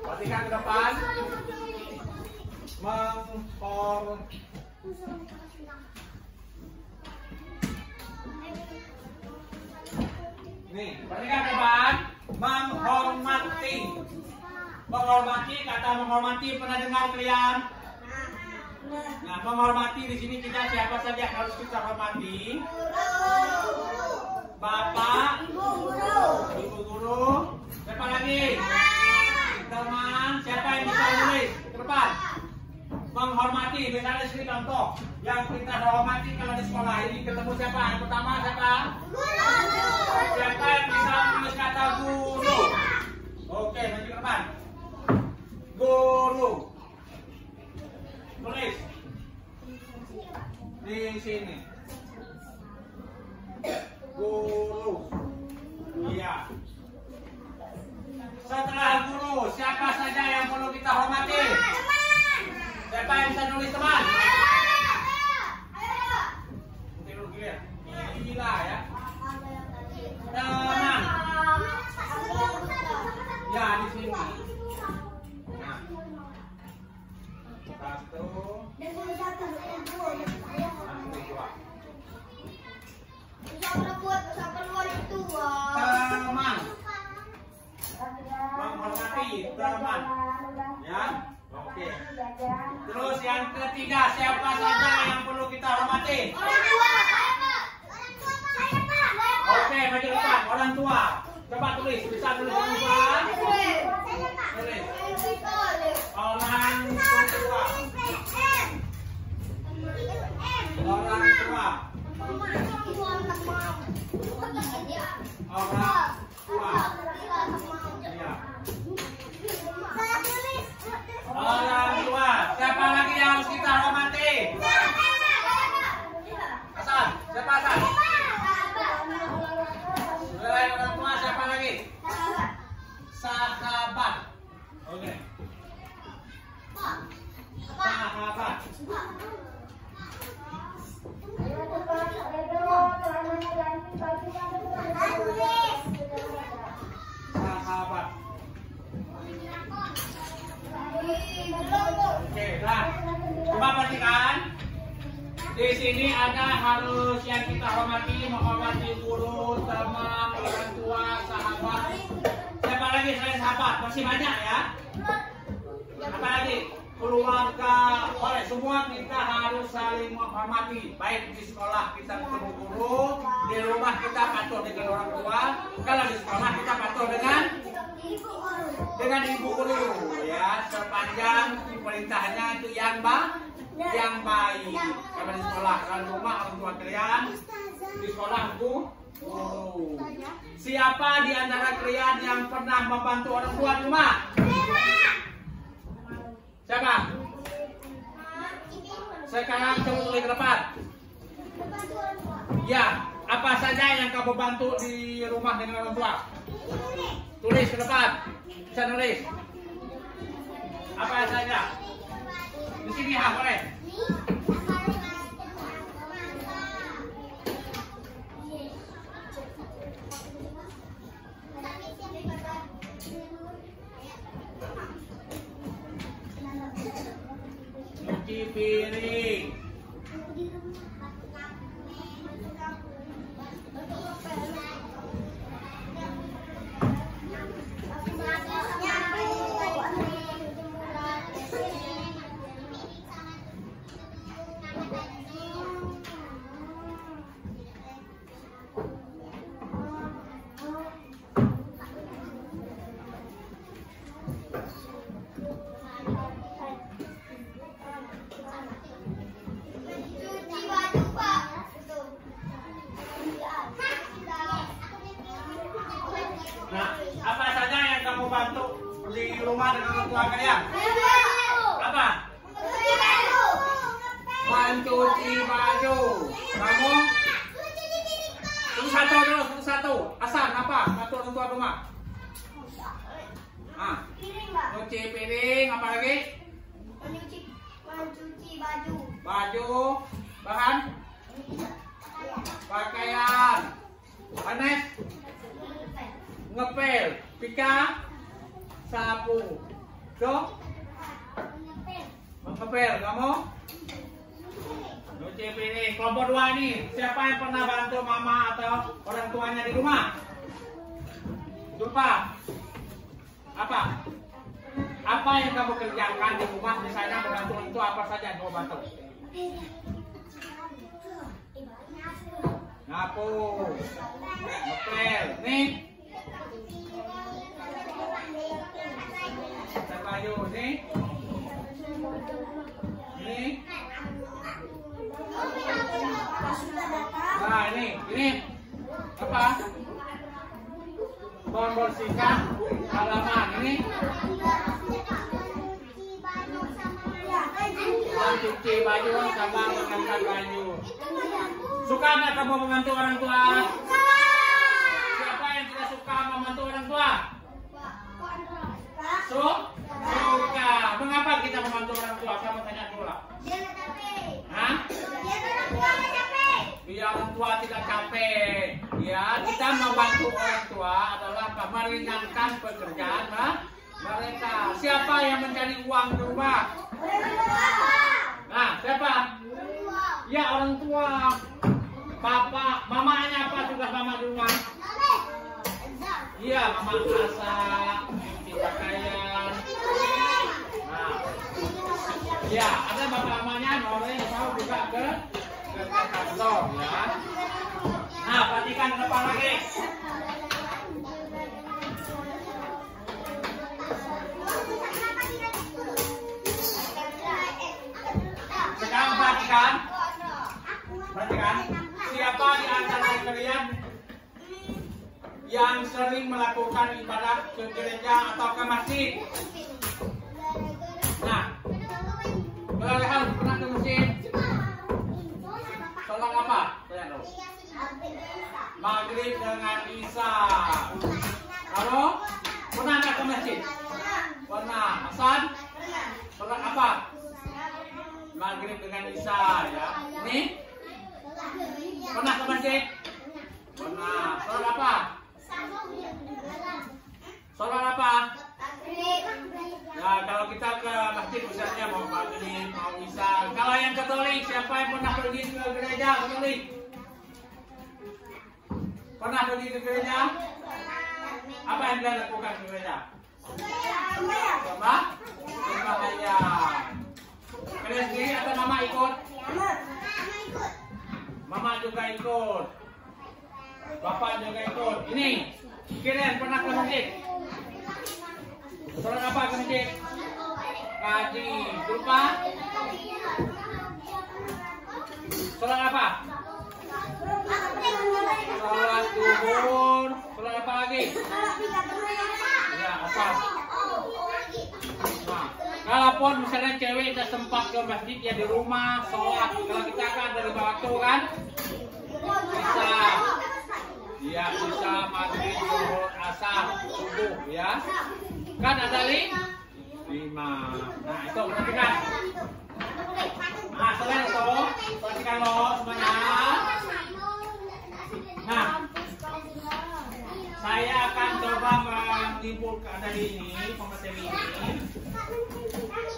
Perhatikan ke depan. Nih, perhatikan ke depan. Menghormati. Menghormati, kata menghormati pernah dengar kalian? Nah, menghormati di sini kita siapa saja harus kita hormati? Bapak, ibu guru, siapa lagi? Teman, siapa yang bisa nulis ke depan? Menghormati, misalnya sini contoh yang kita hormati kalau di sekolah ini ketemu siapa? Yang pertama siapa? Siapa yang bisa menulis kata guru? Oke, maju ke depan. Guru. Tulis di sini. Guru. Iya. Setelah guru, siapa saja yang perlu kita hormati? Siapa yang bisa nulis teman? Gila ya. Teman. Ya, di sini. Nah. Satu. Teman. Menghormati teman. Ya. Oke. Terus yang ketiga, siapa saja yang perlu kita hormati? Orang tua. Oke, maju depan. Orang tua. Coba tulis, bisa tulis orang tua. Tulis. Orang tua. Orang tua. Orang tua. Ya. Orang tua. Siapa lagi yang harus kita hormati? Hasan. Siapa Hasan? Selain orang tua, siapa lagi? Sahabat. Oke. Sahabat. Sahabat. Oke, nah. Coba perhatikan. Di sini ada harus yang kita hormati, menghormati guru, teman, orang tua, sahabat. Siapa Siapa lagi selain sahabat? Masih banyak ya. Apa lagi? Keluarga, oleh semua kita harus saling menghormati. Baik di sekolah kita ketemu guru, di rumah kita patuh dengan orang tua. Kalau di sekolah kita patuh dengan ibu guru, ya. Sepanjang perintahnya itu yang baik. Kalau di sekolah, kalau di rumah orang tua kalian, di sekolah guru. Siapa di antara kalian yang pernah membantu orang tua di rumah? Siapa? Sekarang coba tulis ke depan. Ya, apa saja yang kamu bantu di rumah dengan orang tua? Tulis ke depan. Bisa nulis. Apa saja? Di sini boleh. Cuci piring. Nah, apa saja yang kamu bantu di rumah dengan orang tua kalian? Apa? Mencuci baju. Kamu? Satu satu. Asal apa? Bantu orang tua rumah. Ah, cuci piring. Apa lagi? Mencuci baju. Baju. Bahan? Pakaian. Panas? Ngepel, pika, sapu, ngepel, kamu? Cuci piring. Kelompok dua nih, siapa yang pernah bantu mama atau orang tuanya di rumah? Lupa? Apa? Apa yang kamu kerjakan di rumah? Misalnya membantu itu apa saja yang kamu bantu? Nyapu, ngepel, nih. Baju nih, nah ini apa? Membersihkan halaman ini, cuci baju sama mengangkat baju. Suka nggak kamu membantu orang tua? Siapa yang tidak suka membantu orang tua? Suka. Mengapa kita membantu orang tua? Kamu tanya dulu lah. Biar capek. Hah? Biar orang tua nggak capek. Biar orang tua tidak capek. Ya, kita membantu orang tua adalah meringankan pekerjaan mereka. Siapa yang mencari uang di rumah? Nah, siapa? Ya, orang tua. Papa, mamanya apa tugas mama di rumah? Iya, mama masak, cuci pakaian. Nah, ya ada bapak-mamanya, boleh mau juga ke kantor ya. Nah, perhatikan ke depan lagi. Sekarang perhatikan, siapa di antara kalian yang sering melakukan ibadah ke gereja atau ke masjid? Nah, kalian pernah ke masjid? Sholat apa? Maghrib dengan Isya. Kalau pernah nggak ke masjid? Pernah. Asal? Sholat apa? Maghrib dengan Isya ya. Ini? Pernah ke masjid? Pernah. Sholat apa? Sholat apa? Ya, kalau kita ke masjid misalnya mau maghrib, mau isya. Kalau yang Katolik, siapa yang pernah pergi ke gereja Katolik? Pernah pergi ke gereja? Apa yang dilakukan kira-kira? Coba? Sembahyang. Kalian sendiri atau mama ikut? Mama juga ikut. Bapak juga ikut. Ini, kalian pernah ke masjid? Sholat apa ke masjid? Kaji. Lupa? Sholat apa? Sholat zuhur. Sholat apa lagi? Ya, apa? Nah, kalaupun misalnya cewek tidak sempat ke masjid ya di rumah sholat. Kalau kita kan dari waktu kan bisa, ya bisa maghrib, zuhur, asar, subuh, ya. Kan ada 5. Nah itu perhatikan. Nah selain itu perhatikan lo semuanya. Nah, saya akan coba menyimpulkan dari ini pemateri ini.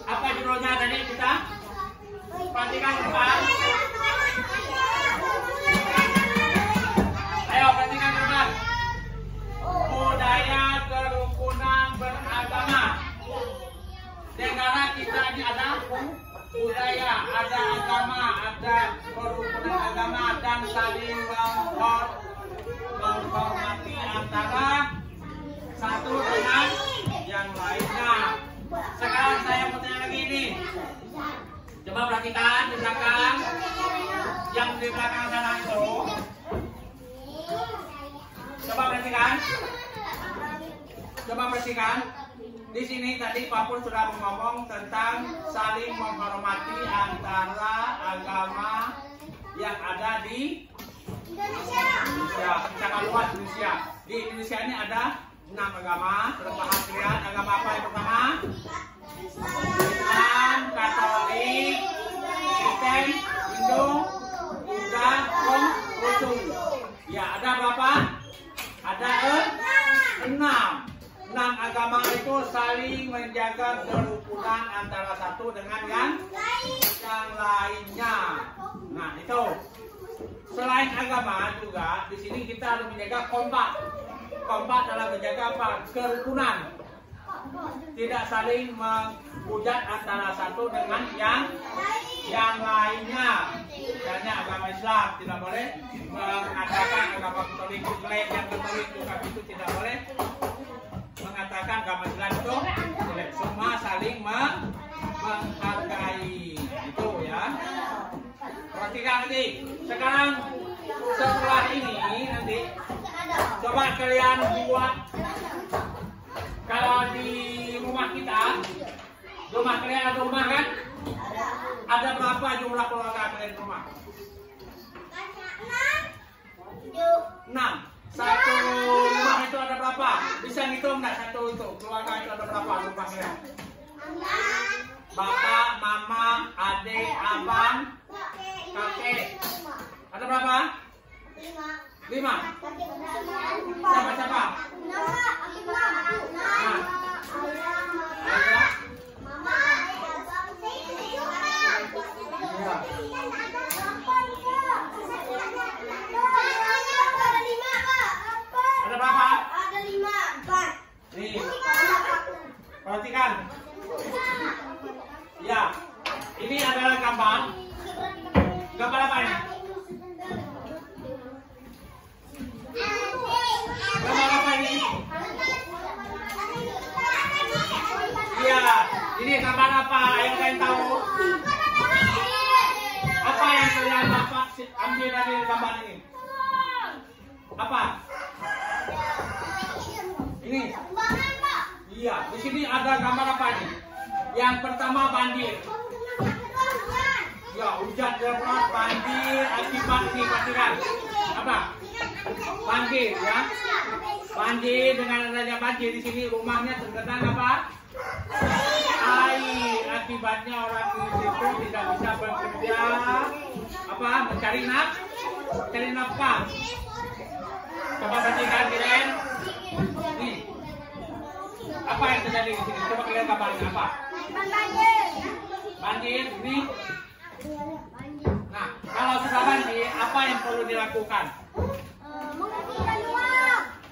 Apa judulnya tadi kita? Perhatikan depan. Ayo perhatikan depan. Budaya kerukunan beragama. Negara kita ini ada budaya, ada agama, ada kerukunan agama dan saling menghormati antara satu dengan yang lainnya. Sekarang saya mau tanya lagi ini. Coba perhatikan di belakang. Yang di belakang sana itu. Coba perhatikan. Coba perhatikan. Di sini tadi Pak Pur sudah ngomong tentang saling menghormati antara agama yang ada di Indonesia. Secara luas Indonesia. Di Indonesia ini ada 6 agama. Terpaham kalian agama apa yang pertama? Islam, Katolik, Kristen, Hindu, Buddha, Konghucu. Ya, ada berapa? Ada 6. 6 agama itu saling menjaga kerukunan antara satu dengan yang lainnya. Nah, itu. Selain agama juga di sini kita harus menjaga kompak. Kompak dalam menjaga apa? Kerukunan. Tidak saling menghujat antara satu dengan yang lainnya. Misalnya agama Islam tidak boleh mengatakan agama Katolik jelek, yang Katolik juga itu tidak boleh mengatakan agama Islam itu jelek. Semua saling menghargai. Itu ya. Perhatikan nanti. Sekarang setelah ini nanti coba kalian buat. Kalau di rumah kita, rumah kalian ada rumah kan? Ada berapa jumlah keluarga kalian di rumah? 6. Satu rumah itu ada berapa? Bisa ngitung nggak satu itu? Keluarga itu ada berapa rumah kalian? Bapak, mama, adik, abang, kakek. Ada berapa? 5. Siapa-siapa? Ada berapa? Ada 5, 4. Nih, perhatikan. Ya, ini adalah gambar. Gambar apa ini? Gambar apa ini? Iya, ini gambar apa? Ayo kalian tahu? Apa yang kalian dapat ambil dari gambar ini? Apa? Ini. Iya, di sini ada gambar apa ini? Yang pertama banjir. Ya, hujan deras, banjir, akibat ini perhatikan. Apa? Banjir ya. Banjir, dengan adanya banjir di sini rumahnya tergenang apa? Air. Akibatnya orang di situ tidak bisa bekerja apa? Mencari nafkah. Coba perhatikan kalian. Nih. Apa yang terjadi di sini? Coba kalian gambarkan apa? Banjir ini. Nah, kalau sudah banjir, apa yang perlu dilakukan?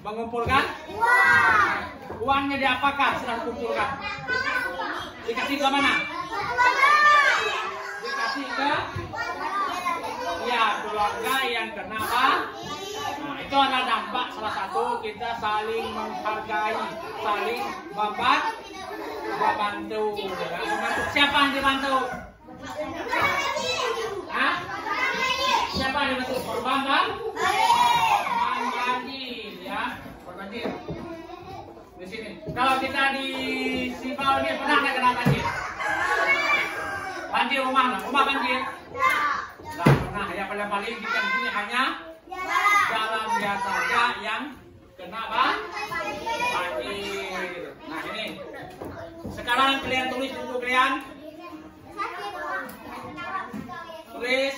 Mengumpulkan uangnya diapakan setelah dikumpulkan? Dikasih ke mana? Dikasih ke ya keluarga yang kena apa? Nah, itu adalah dampak salah satu kita saling menghargai, saling membantu. Siapa yang dibantu? Hah? Siapa yang dibantu? Korban banjir ya, korban banjir. Di sini. Kalau kita di Sibau ini pernah nggak kena banjir? Banjir rumah banjir? Nggak pernah. Ya paling kita di sini hanya jalan biasa saja yang kena banjir. Nah ini. Sekarang kalian tulis buku kalian. Tulis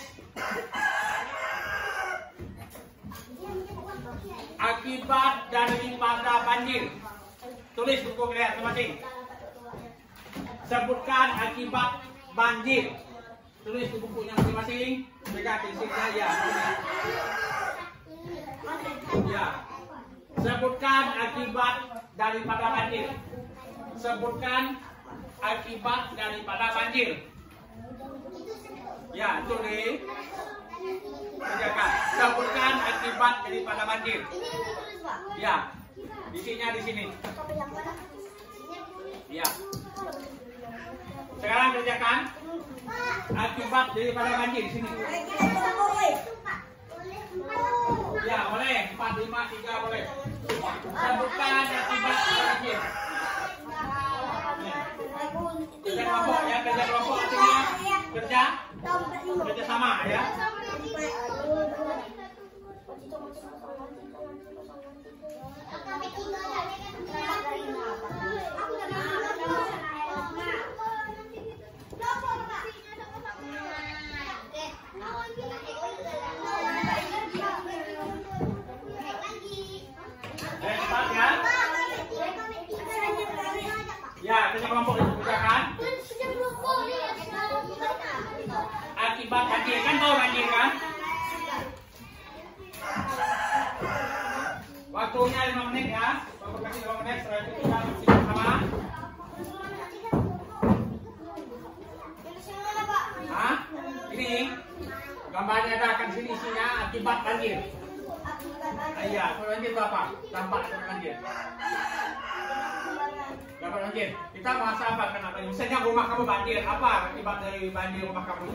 akibat daripada banjir. Tulis buku kalian masing-masing. Sebutkan akibat banjir. Tulis di bukunya masing-masing. Pegang isinya ya. Ya. Sebutkan akibat daripada banjir. Sebutkan akibat daripada banjir. Ya, tulis. Kerjakan. Sebutkan akibat daripada banjir. Ya. Isinya di sini. Ya. Sekarang kerjakan akibat daripada banjir di sini. Ya, boleh. 4, 5, 3 boleh. Sebutkan akibat banjir. Kerja kelompok ya, kerja kelompok artinya kerja sama ya. Ya, kerja kelompok dikerjakan. Akibat banjir kan, tahu banjir kan? Waktunya 5 menit ya. Bapak kasih 5 menit, setelah itu kita bersih bersama. Hah? Ini gambarnya ada akan sini isinya akibat banjir. Iya, banjir itu apa? Dampak dari banjir. Dampak banjir. Kita bahasa apa kena banjir? Misalnya rumah kamu banjir, apa akibat dari banjir rumah kamu?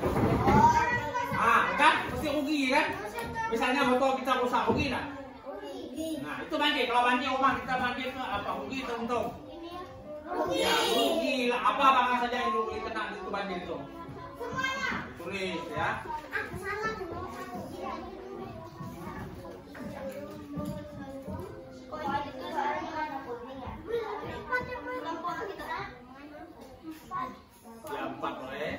Kan? Pasti rugi kan? Misalnya motor kita rusak, rugi tak? Nah, itu banjir. Kalau banjir rumah kita banjir itu apa? Rugi atau untung? Ya, rugi lah. Apa bangga saja yang rugi kena itu banjir itu? Tulis ya. Ya, 4 boleh.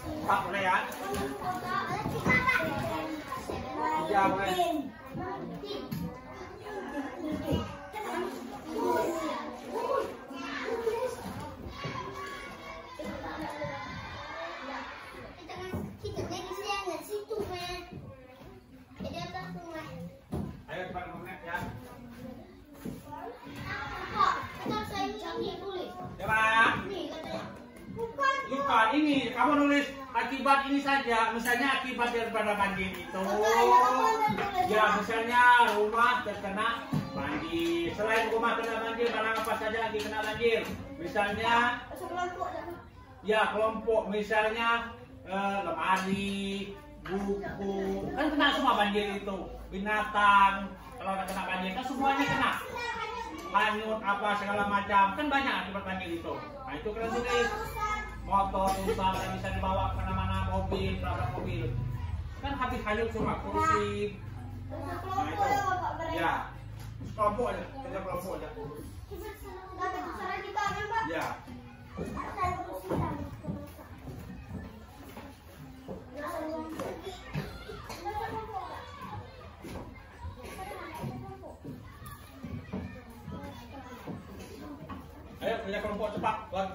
Empat boleh ya. 3 boleh. Ayo cepat menit ya. Bukan ini, kamu nulis akibat ini saja. Misalnya akibat daripada banjir itu. Ya, misalnya rumah terkena banjir. Selain rumah kena banjir, barang apa saja lagi kena banjir. Misalnya, ya kelompok. Misalnya lemari, buku, kan kena semua banjir itu. Binatang, kalau kena banjir kan semuanya kena. Hanyut apa segala macam, kan banyak akibat banjir itu. Nah itu kalian tulis. Motor rusak yang bisa dibawa kemana-mana, mobil, berapa mobil, kan habis hanyut semua, kursi. Nah itu, ya, kelompok aja, kerja kelompok aja. Ya.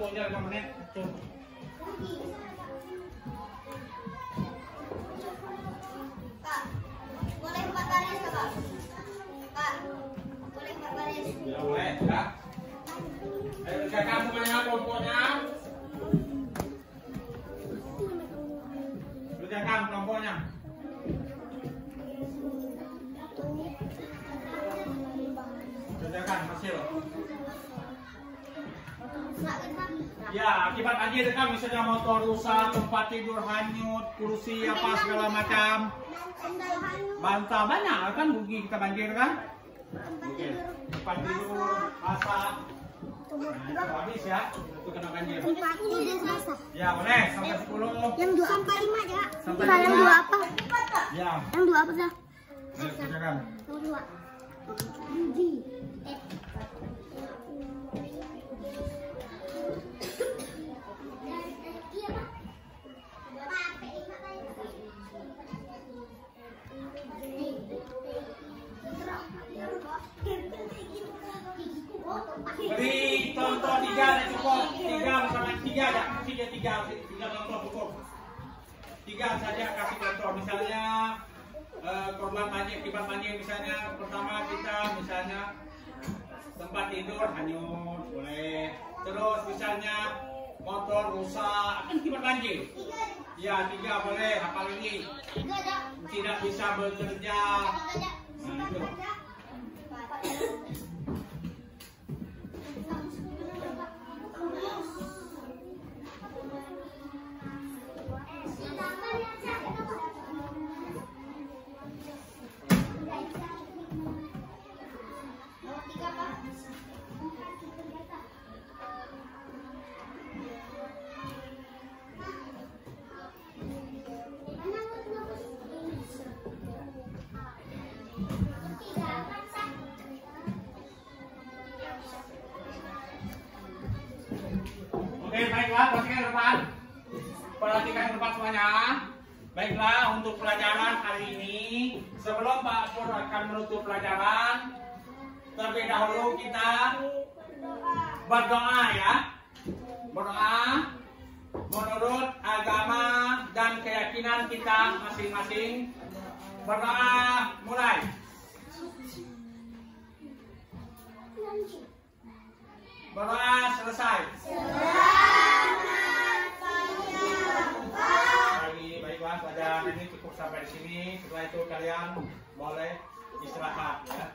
fotonya 5 menit. Tuh. Kak, boleh 4 baris Kak? Kak, boleh 4 baris? Ya boleh, ya. Ayo kerjakan semuanya kelompoknya. Kerjakan kelompoknya. Kerjakan hasil. Ya, akibat banjir kan misalnya motor rusak, tempat tidur hanyut, kursi apa segala macam. Bantal banyak kan rugi kita banjir kan? Tempat tidur basah. Nah, itu habis ya, itu kena banjir. Tempat tidur basah. Ya boleh sampai 10. Yang 2 sampai 5 ya. Sampai Yang 2 apa? Ya. Yang 2 apa dah? Ayo kerjakan. Yang 2. Budi. Beri contoh 3 dan cukup. 3 bukan 3 aja. 3 contoh cukup. 3 saja kasih contoh. Misalnya korban banjir, akibat banjir misalnya pertama kita misalnya tempat tidur hanyut, boleh. Terus misalnya motor rusak, kan akibat banjir. Ya 3 boleh. Apalagi tidak bisa bekerja. Nah, itu. Oke, baiklah, perhatikan ke depan. Perhatikan ke depan semuanya. Baiklah, untuk pelajaran hari ini, sebelum Pak Pur akan menutup pelajaran, terlebih dahulu kita berdoa ya. Berdoa menurut agama dan keyakinan kita masing-masing. Berdoa mulai. Berdoa selesai. Baiklah, pelajaran ini cukup sampai di sini. Setelah itu kalian boleh istirahat ya.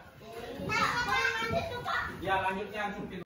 Ya lanjutnya